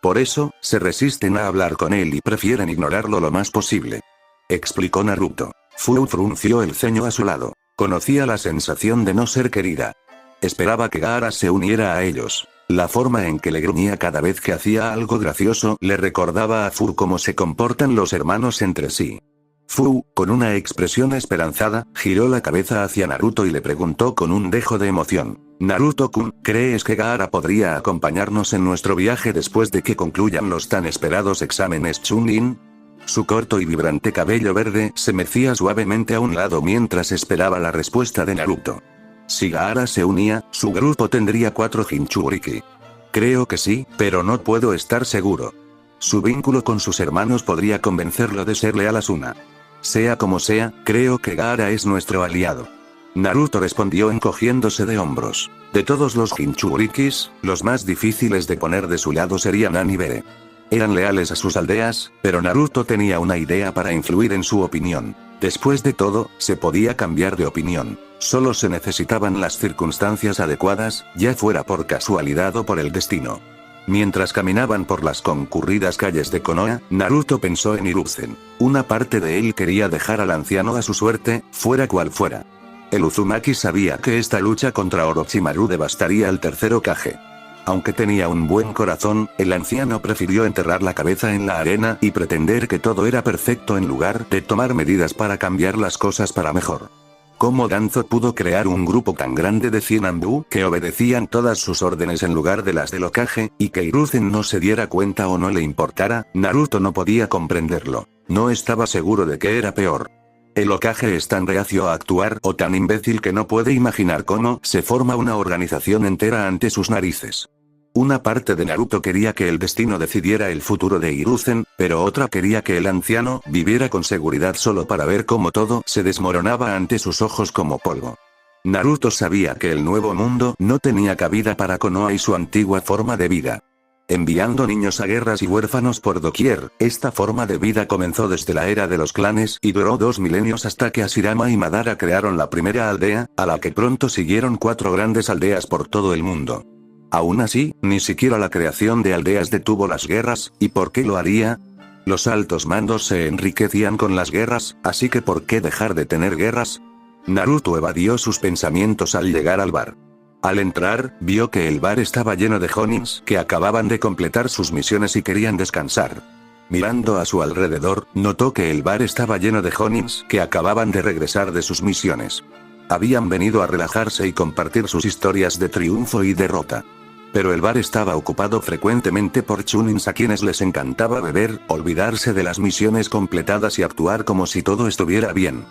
Por eso, se resisten a hablar con él y prefieren ignorarlo lo más posible. Explicó Naruto. Fu frunció el ceño a su lado. Conocía la sensación de no ser querida. Esperaba que Gaara se uniera a ellos. La forma en que le gruñía cada vez que hacía algo gracioso le recordaba a Fu cómo se comportan los hermanos entre sí. Fu, con una expresión esperanzada, giró la cabeza hacia Naruto y le preguntó con un dejo de emoción. Naruto-kun, ¿crees que Gaara podría acompañarnos en nuestro viaje después de que concluyan los tan esperados exámenes Chunin? Su corto y vibrante cabello verde se mecía suavemente a un lado mientras esperaba la respuesta de Naruto. Si Gaara se unía, su grupo tendría 4 Jinchuriki. Creo que sí, pero no puedo estar seguro. Su vínculo con sus hermanos podría convencerlo de ser leal a Suna. Sea como sea, creo que Gaara es nuestro aliado. Naruto respondió encogiéndose de hombros. De todos los Jinchurikis, los más difíciles de poner de su lado serían An y Bere. Eran leales a sus aldeas, pero Naruto tenía una idea para influir en su opinión. Después de todo, se podía cambiar de opinión. Solo se necesitaban las circunstancias adecuadas, ya fuera por casualidad o por el destino. Mientras caminaban por las concurridas calles de Konoha, Naruto pensó en Hiruzen. Una parte de él quería dejar al anciano a su suerte, fuera cual fuera. El Uzumaki sabía que esta lucha contra Orochimaru devastaría al tercer Hokage. Aunque tenía un buen corazón, el anciano prefirió enterrar la cabeza en la arena y pretender que todo era perfecto en lugar de tomar medidas para cambiar las cosas para mejor. ¿Cómo Danzo pudo crear un grupo tan grande de 100 Anbu que obedecían todas sus órdenes en lugar de las del Hokage, y que Hiruzen no se diera cuenta o no le importara? Naruto no podía comprenderlo. No estaba seguro de qué era peor. El Hokage es tan reacio a actuar o tan imbécil que no puede imaginar cómo se forma una organización entera ante sus narices. Una parte de Naruto quería que el destino decidiera el futuro de Hiruzen, pero otra quería que el anciano viviera con seguridad solo para ver cómo todo se desmoronaba ante sus ojos como polvo. Naruto sabía que el nuevo mundo no tenía cabida para Konoha y su antigua forma de vida. Enviando niños a guerras y huérfanos por doquier, esta forma de vida comenzó desde la era de los clanes y duró 2 milenios hasta que Hashirama y Madara crearon la primera aldea, a la que pronto siguieron 4 grandes aldeas por todo el mundo. Aún así, ni siquiera la creación de aldeas detuvo las guerras, ¿y por qué lo haría? Los altos mandos se enriquecían con las guerras, así que ¿por qué dejar de tener guerras? Naruto evadió sus pensamientos al llegar al bar. Al entrar, vio que el bar estaba lleno de Jonins que acababan de completar sus misiones y querían descansar. Mirando a su alrededor, notó que el bar estaba lleno de Jonins que acababan de regresar de sus misiones. Habían venido a relajarse y compartir sus historias de triunfo y derrota. Pero el bar estaba ocupado frecuentemente por Chunins a quienes les encantaba beber, olvidarse de las misiones completadas y actuar como si todo estuviera bien.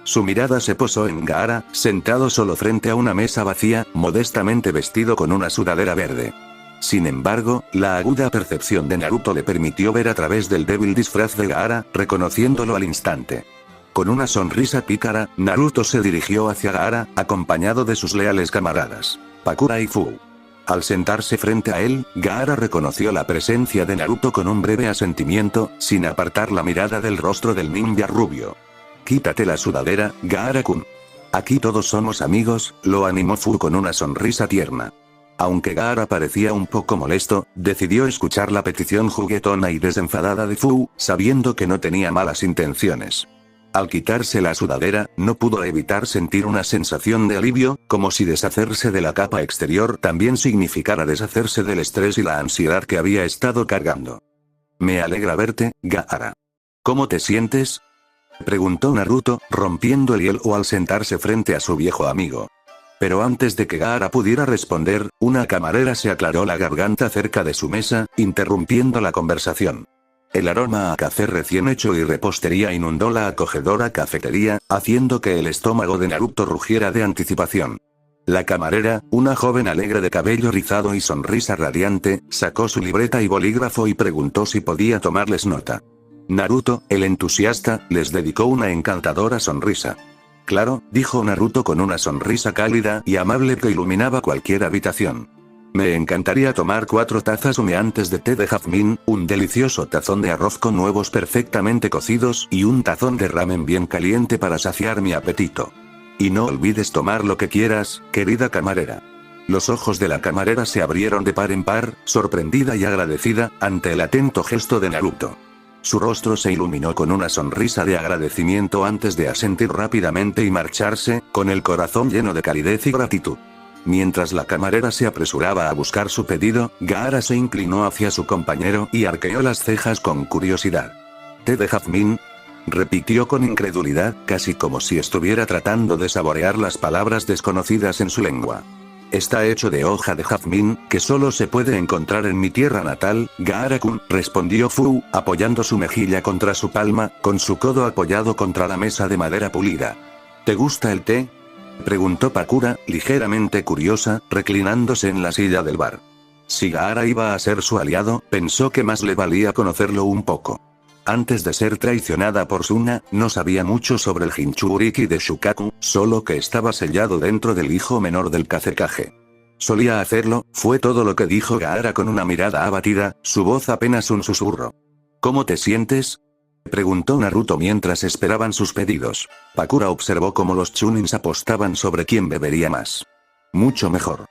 Su mirada se posó en Gaara, sentado solo frente a una mesa vacía, modestamente vestido con una sudadera verde. Sin embargo, la aguda percepción de Naruto le permitió ver a través del débil disfraz de Gaara, reconociéndolo al instante. Con una sonrisa pícara, Naruto se dirigió hacia Gaara, acompañado de sus leales camaradas, Pakura y Fu. Al sentarse frente a él, Gaara reconoció la presencia de Naruto con un breve asentimiento, sin apartar la mirada del rostro del ninja rubio. Quítate la sudadera, Gaara-kun. Aquí todos somos amigos, lo animó Fu con una sonrisa tierna. Aunque Gaara parecía un poco molesto, decidió escuchar la petición juguetona y desenfadada de Fu, sabiendo que no tenía malas intenciones. Al quitarse la sudadera, no pudo evitar sentir una sensación de alivio, como si deshacerse de la capa exterior también significara deshacerse del estrés y la ansiedad que había estado cargando. Me alegra verte, Gaara. ¿Cómo te sientes?, preguntó Naruto, rompiendo el hielo al sentarse frente a su viejo amigo. Pero antes de que Gaara pudiera responder, una camarera se aclaró la garganta cerca de su mesa, interrumpiendo la conversación. El aroma a café recién hecho y repostería inundó la acogedora cafetería, haciendo que el estómago de Naruto rugiera de anticipación. La camarera, una joven alegre de cabello rizado y sonrisa radiante, sacó su libreta y bolígrafo y preguntó si podía tomarles nota. Naruto, el entusiasta, les dedicó una encantadora sonrisa. Claro, dijo Naruto con una sonrisa cálida y amable que iluminaba cualquier habitación. Me encantaría tomar 4 tazas humeantes de té de jazmín, un delicioso tazón de arroz con huevos perfectamente cocidos y un tazón de ramen bien caliente para saciar mi apetito. Y no olvides tomar lo que quieras, querida camarera. Los ojos de la camarera se abrieron de par en par, sorprendida y agradecida, ante el atento gesto de Naruto. Su rostro se iluminó con una sonrisa de agradecimiento antes de asentir rápidamente y marcharse, con el corazón lleno de calidez y gratitud. Mientras la camarera se apresuraba a buscar su pedido, Gaara se inclinó hacia su compañero y arqueó las cejas con curiosidad. ¿Té de jazmín?, repitió con incredulidad, casi como si estuviera tratando de saborear las palabras desconocidas en su lengua. Está hecho de hoja de jazmín, que solo se puede encontrar en mi tierra natal, Gaara-kun, respondió Fu, apoyando su mejilla contra su palma, con su codo apoyado contra la mesa de madera pulida. ¿Te gusta el té?, preguntó Pakura, ligeramente curiosa, reclinándose en la silla del bar. Si Gaara iba a ser su aliado, pensó que más le valía conocerlo un poco. Antes de ser traicionada por Suna, no sabía mucho sobre el Jinchuriki de Shukaku, solo que estaba sellado dentro del hijo menor del Kazekage. Solía hacerlo, fue todo lo que dijo Gaara con una mirada abatida, su voz apenas un susurro. ¿Cómo te sientes?, preguntó Naruto mientras esperaban sus pedidos. Pakura observó cómo los Chunins apostaban sobre quién bebería más. Mucho mejor.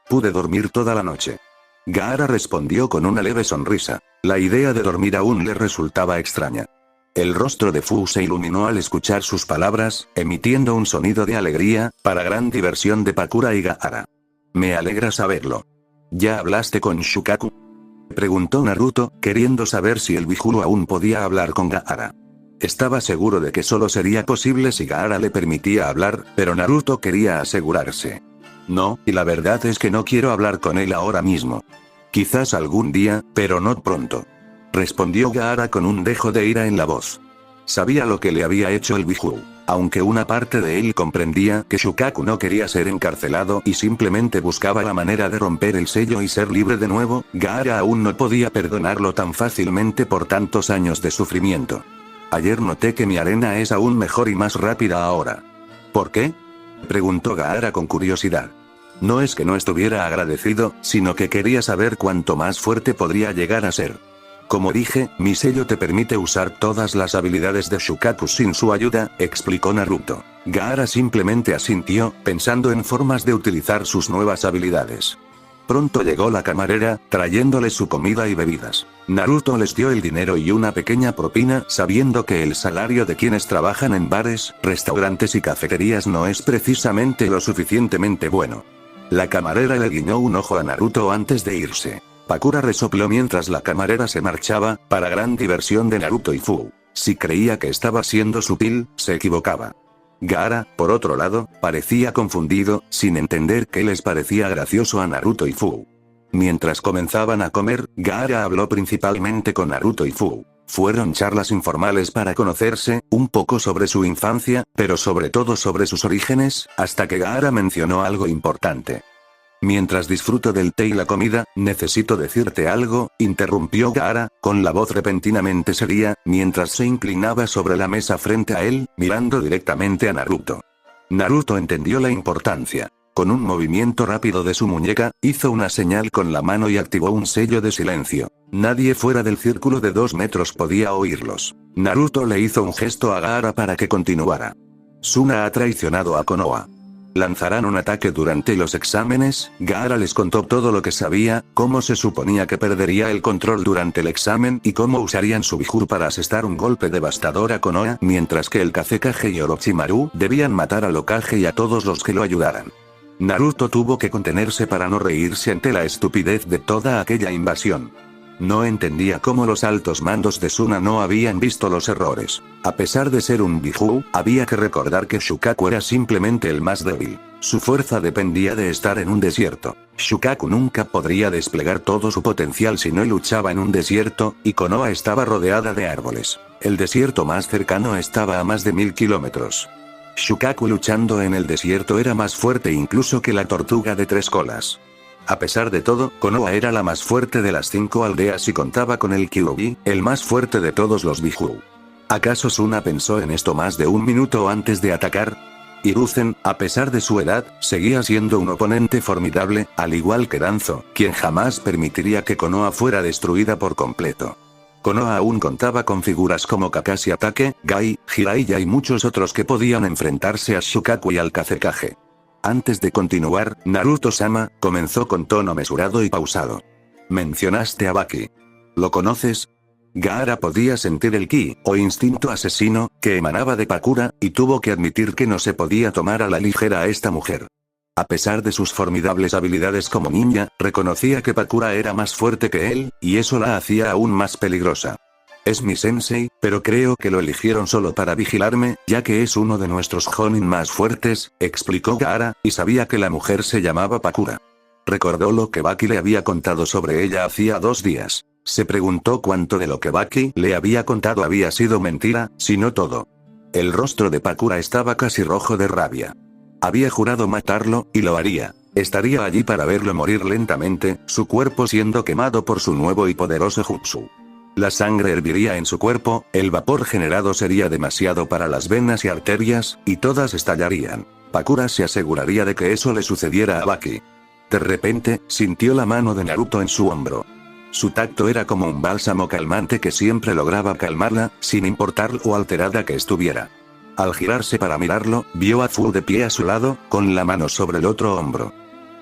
Pude dormir toda la noche. Gaara respondió con una leve sonrisa. La idea de dormir aún le resultaba extraña. El rostro de Fu se iluminó al escuchar sus palabras, emitiendo un sonido de alegría, para gran diversión de Pakura y Gaara. Me alegra saberlo. ¿Ya hablaste con Shukaku?, preguntó Naruto, queriendo saber si el Bijuu aún podía hablar con Gaara. Estaba seguro de que solo sería posible si Gaara le permitía hablar, pero Naruto quería asegurarse. No, y la verdad es que no quiero hablar con él ahora mismo. Quizás algún día, pero no pronto. Respondió Gaara con un dejo de ira en la voz. Sabía lo que le había hecho el Bijuu. Aunque una parte de él comprendía que Shukaku no quería ser encarcelado y simplemente buscaba la manera de romper el sello y ser libre de nuevo, Gaara aún no podía perdonarlo tan fácilmente por tantos años de sufrimiento. Ayer noté que mi arena es aún mejor y más rápida ahora. ¿Por qué?, preguntó Gaara con curiosidad. No es que no estuviera agradecido, sino que quería saber cuánto más fuerte podría llegar a ser. Como dije, mi sello te permite usar todas las habilidades de Shukaku sin su ayuda, explicó Naruto. Gaara simplemente asintió, pensando en formas de utilizar sus nuevas habilidades. Pronto llegó la camarera, trayéndole su comida y bebidas. Naruto les dio el dinero y una pequeña propina, sabiendo que el salario de quienes trabajan en bares, restaurantes y cafeterías no es precisamente lo suficientemente bueno. La camarera le guiñó un ojo a Naruto antes de irse. Pakura resopló mientras la camarera se marchaba, para gran diversión de Naruto y Fu. Si creía que estaba siendo sutil, se equivocaba. Gaara, por otro lado, parecía confundido, sin entender qué les parecía gracioso a Naruto y Fu. Mientras comenzaban a comer, Gaara habló principalmente con Naruto y Fu. Fueron charlas informales para conocerse, un poco sobre su infancia, pero sobre todo sobre sus orígenes, hasta que Gaara mencionó algo importante. Mientras disfruto del té y la comida, necesito decirte algo, interrumpió Gaara, con la voz repentinamente seria, mientras se inclinaba sobre la mesa frente a él, mirando directamente a Naruto. Naruto entendió la importancia. Con un movimiento rápido de su muñeca, hizo una señal con la mano y activó un sello de silencio. Nadie fuera del círculo de 2 metros podía oírlos. Naruto le hizo un gesto a Gaara para que continuara. Suna ha traicionado a Konoha. Lanzarán un ataque durante los exámenes. Gaara les contó todo lo que sabía, cómo se suponía que perdería el control durante el examen y cómo usarían su Biju para asestar un golpe devastador a Konoha, mientras que el Kazekage y Orochimaru debían matar al Hokage y a todos los que lo ayudaran. Naruto tuvo que contenerse para no reírse ante la estupidez de toda aquella invasión. No entendía cómo los altos mandos de Suna no habían visto los errores. A pesar de ser un Biju, había que recordar que Shukaku era simplemente el más débil. Su fuerza dependía de estar en un desierto. Shukaku nunca podría desplegar todo su potencial si no luchaba en un desierto, y Konoha estaba rodeada de árboles. El desierto más cercano estaba a más de 1000 kilómetros. Shukaku luchando en el desierto era más fuerte incluso que la tortuga de 3 colas. A pesar de todo, Konoha era la más fuerte de las 5 aldeas y contaba con el Kyuubi, el más fuerte de todos los Biju. ¿Acaso Suna pensó en esto más de un minuto antes de atacar? Hiruzen, a pesar de su edad, seguía siendo un oponente formidable, al igual que Danzo, quien jamás permitiría que Konoha fuera destruida por completo. Konoha aún contaba con figuras como Kakashi Atake, Gai, Jiraiya y muchos otros que podían enfrentarse a Shukaku y al Kazekage. Antes de continuar, Naruto-sama comenzó con tono mesurado y pausado. Mencionaste a Baki. ¿Lo conoces? Gaara podía sentir el ki, o instinto asesino, que emanaba de Pakura, y tuvo que admitir que no se podía tomar a la ligera a esta mujer. A pesar de sus formidables habilidades como ninja, reconocía que Pakura era más fuerte que él, y eso la hacía aún más peligrosa. Es mi sensei, pero creo que lo eligieron solo para vigilarme, ya que es uno de nuestros Jonin más fuertes, explicó Gaara, y sabía que la mujer se llamaba Pakura. Recordó lo que Baki le había contado sobre ella hacía 2 días. Se preguntó cuánto de lo que Baki le había contado había sido mentira, si no todo. El rostro de Pakura estaba casi rojo de rabia. Había jurado matarlo, y lo haría. Estaría allí para verlo morir lentamente, su cuerpo siendo quemado por su nuevo y poderoso jutsu. La sangre herviría en su cuerpo, el vapor generado sería demasiado para las venas y arterias, y todas estallarían. Pakura se aseguraría de que eso le sucediera a Baki. De repente, sintió la mano de Naruto en su hombro. Su tacto era como un bálsamo calmante que siempre lograba calmarla, sin importar lo alterada que estuviera. Al girarse para mirarlo, vio a Fu de pie a su lado, con la mano sobre el otro hombro.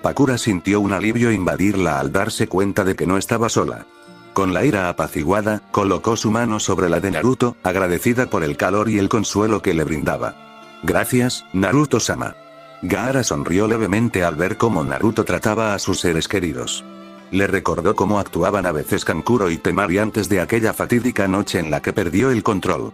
Pakura sintió un alivio invadirla al darse cuenta de que no estaba sola. Con la ira apaciguada, colocó su mano sobre la de Naruto, agradecida por el calor y el consuelo que le brindaba. Gracias, Naruto-sama. Gaara sonrió levemente al ver cómo Naruto trataba a sus seres queridos. Le recordó cómo actuaban a veces Kankuro y Temari antes de aquella fatídica noche en la que perdió el control.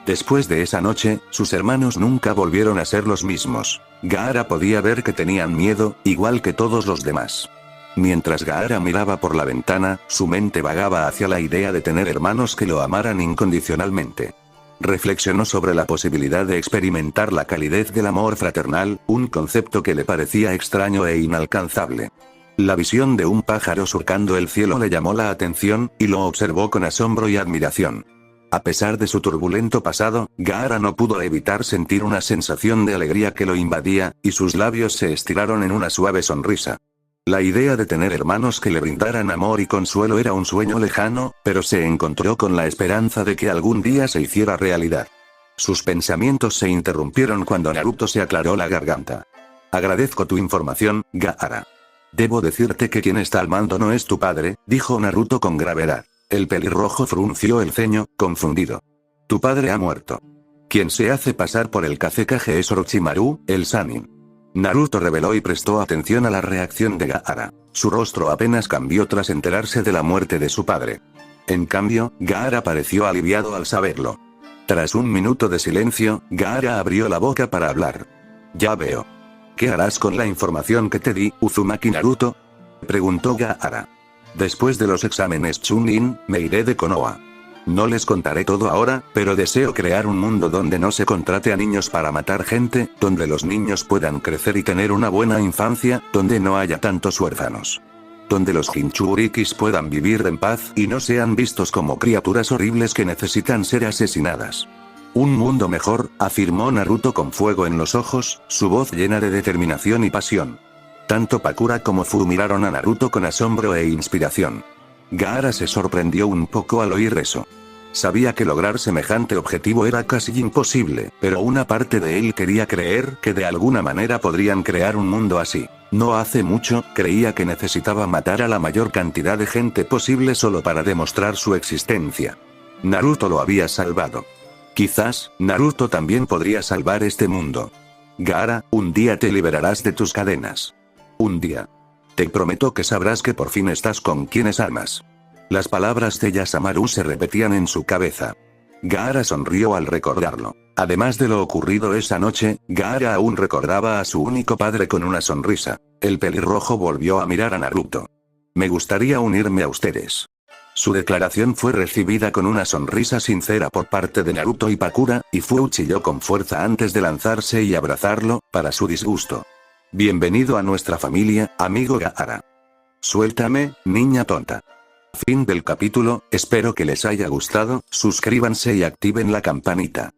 Después de esa noche, sus hermanos nunca volvieron a ser los mismos. Gaara podía ver que tenían miedo, igual que todos los demás. Mientras Gaara miraba por la ventana, su mente vagaba hacia la idea de tener hermanos que lo amaran incondicionalmente. Reflexionó sobre la posibilidad de experimentar la calidez del amor fraternal, un concepto que le parecía extraño e inalcanzable. La visión de un pájaro surcando el cielo le llamó la atención, y lo observó con asombro y admiración. A pesar de su turbulento pasado, Gaara no pudo evitar sentir una sensación de alegría que lo invadía, y sus labios se estiraron en una suave sonrisa. La idea de tener hermanos que le brindaran amor y consuelo era un sueño lejano, pero se encontró con la esperanza de que algún día se hiciera realidad. Sus pensamientos se interrumpieron cuando Naruto se aclaró la garganta. Agradezco tu información, Gaara. Debo decirte que quien está al mando no es tu padre, dijo Naruto con gravedad. El pelirrojo frunció el ceño, confundido. Tu padre ha muerto. Quien se hace pasar por el Kazekage es Orochimaru, el Sannin. Naruto reveló y prestó atención a la reacción de Gaara. Su rostro apenas cambió tras enterarse de la muerte de su padre. En cambio, Gaara pareció aliviado al saberlo. Tras un minuto de silencio, Gaara abrió la boca para hablar. Ya veo. ¿Qué harás con la información que te di, Uzumaki Naruto? Preguntó Gaara. Después de los exámenes Chunin, me iré de Konoha. No les contaré todo ahora, pero deseo crear un mundo donde no se contrate a niños para matar gente, donde los niños puedan crecer y tener una buena infancia, donde no haya tantos huérfanos. Donde los Jinchurikis puedan vivir en paz y no sean vistos como criaturas horribles que necesitan ser asesinadas. Un mundo mejor, afirmó Naruto con fuego en los ojos, su voz llena de determinación y pasión. Tanto Pakura como Fu miraron a Naruto con asombro e inspiración. Gaara se sorprendió un poco al oír eso. Sabía que lograr semejante objetivo era casi imposible, pero una parte de él quería creer que de alguna manera podrían crear un mundo así. No hace mucho, creía que necesitaba matar a la mayor cantidad de gente posible solo para demostrar su existencia. Naruto lo había salvado. Quizás, Naruto también podría salvar este mundo. Gaara, un día te liberarás de tus cadenas. Un día. Te prometo que sabrás que por fin estás con quienes amas. Las palabras de Yasamaru se repetían en su cabeza. Gaara sonrió al recordarlo. Además de lo ocurrido esa noche, Gaara aún recordaba a su único padre con una sonrisa. El pelirrojo volvió a mirar a Naruto. Me gustaría unirme a ustedes. Su declaración fue recibida con una sonrisa sincera por parte de Naruto y Pakura, y Fu chilló con fuerza antes de lanzarse y abrazarlo, para su disgusto. Bienvenido a nuestra familia, amigo Gaara. Suéltame, niña tonta. Fin del capítulo, espero que les haya gustado, suscríbanse y activen la campanita.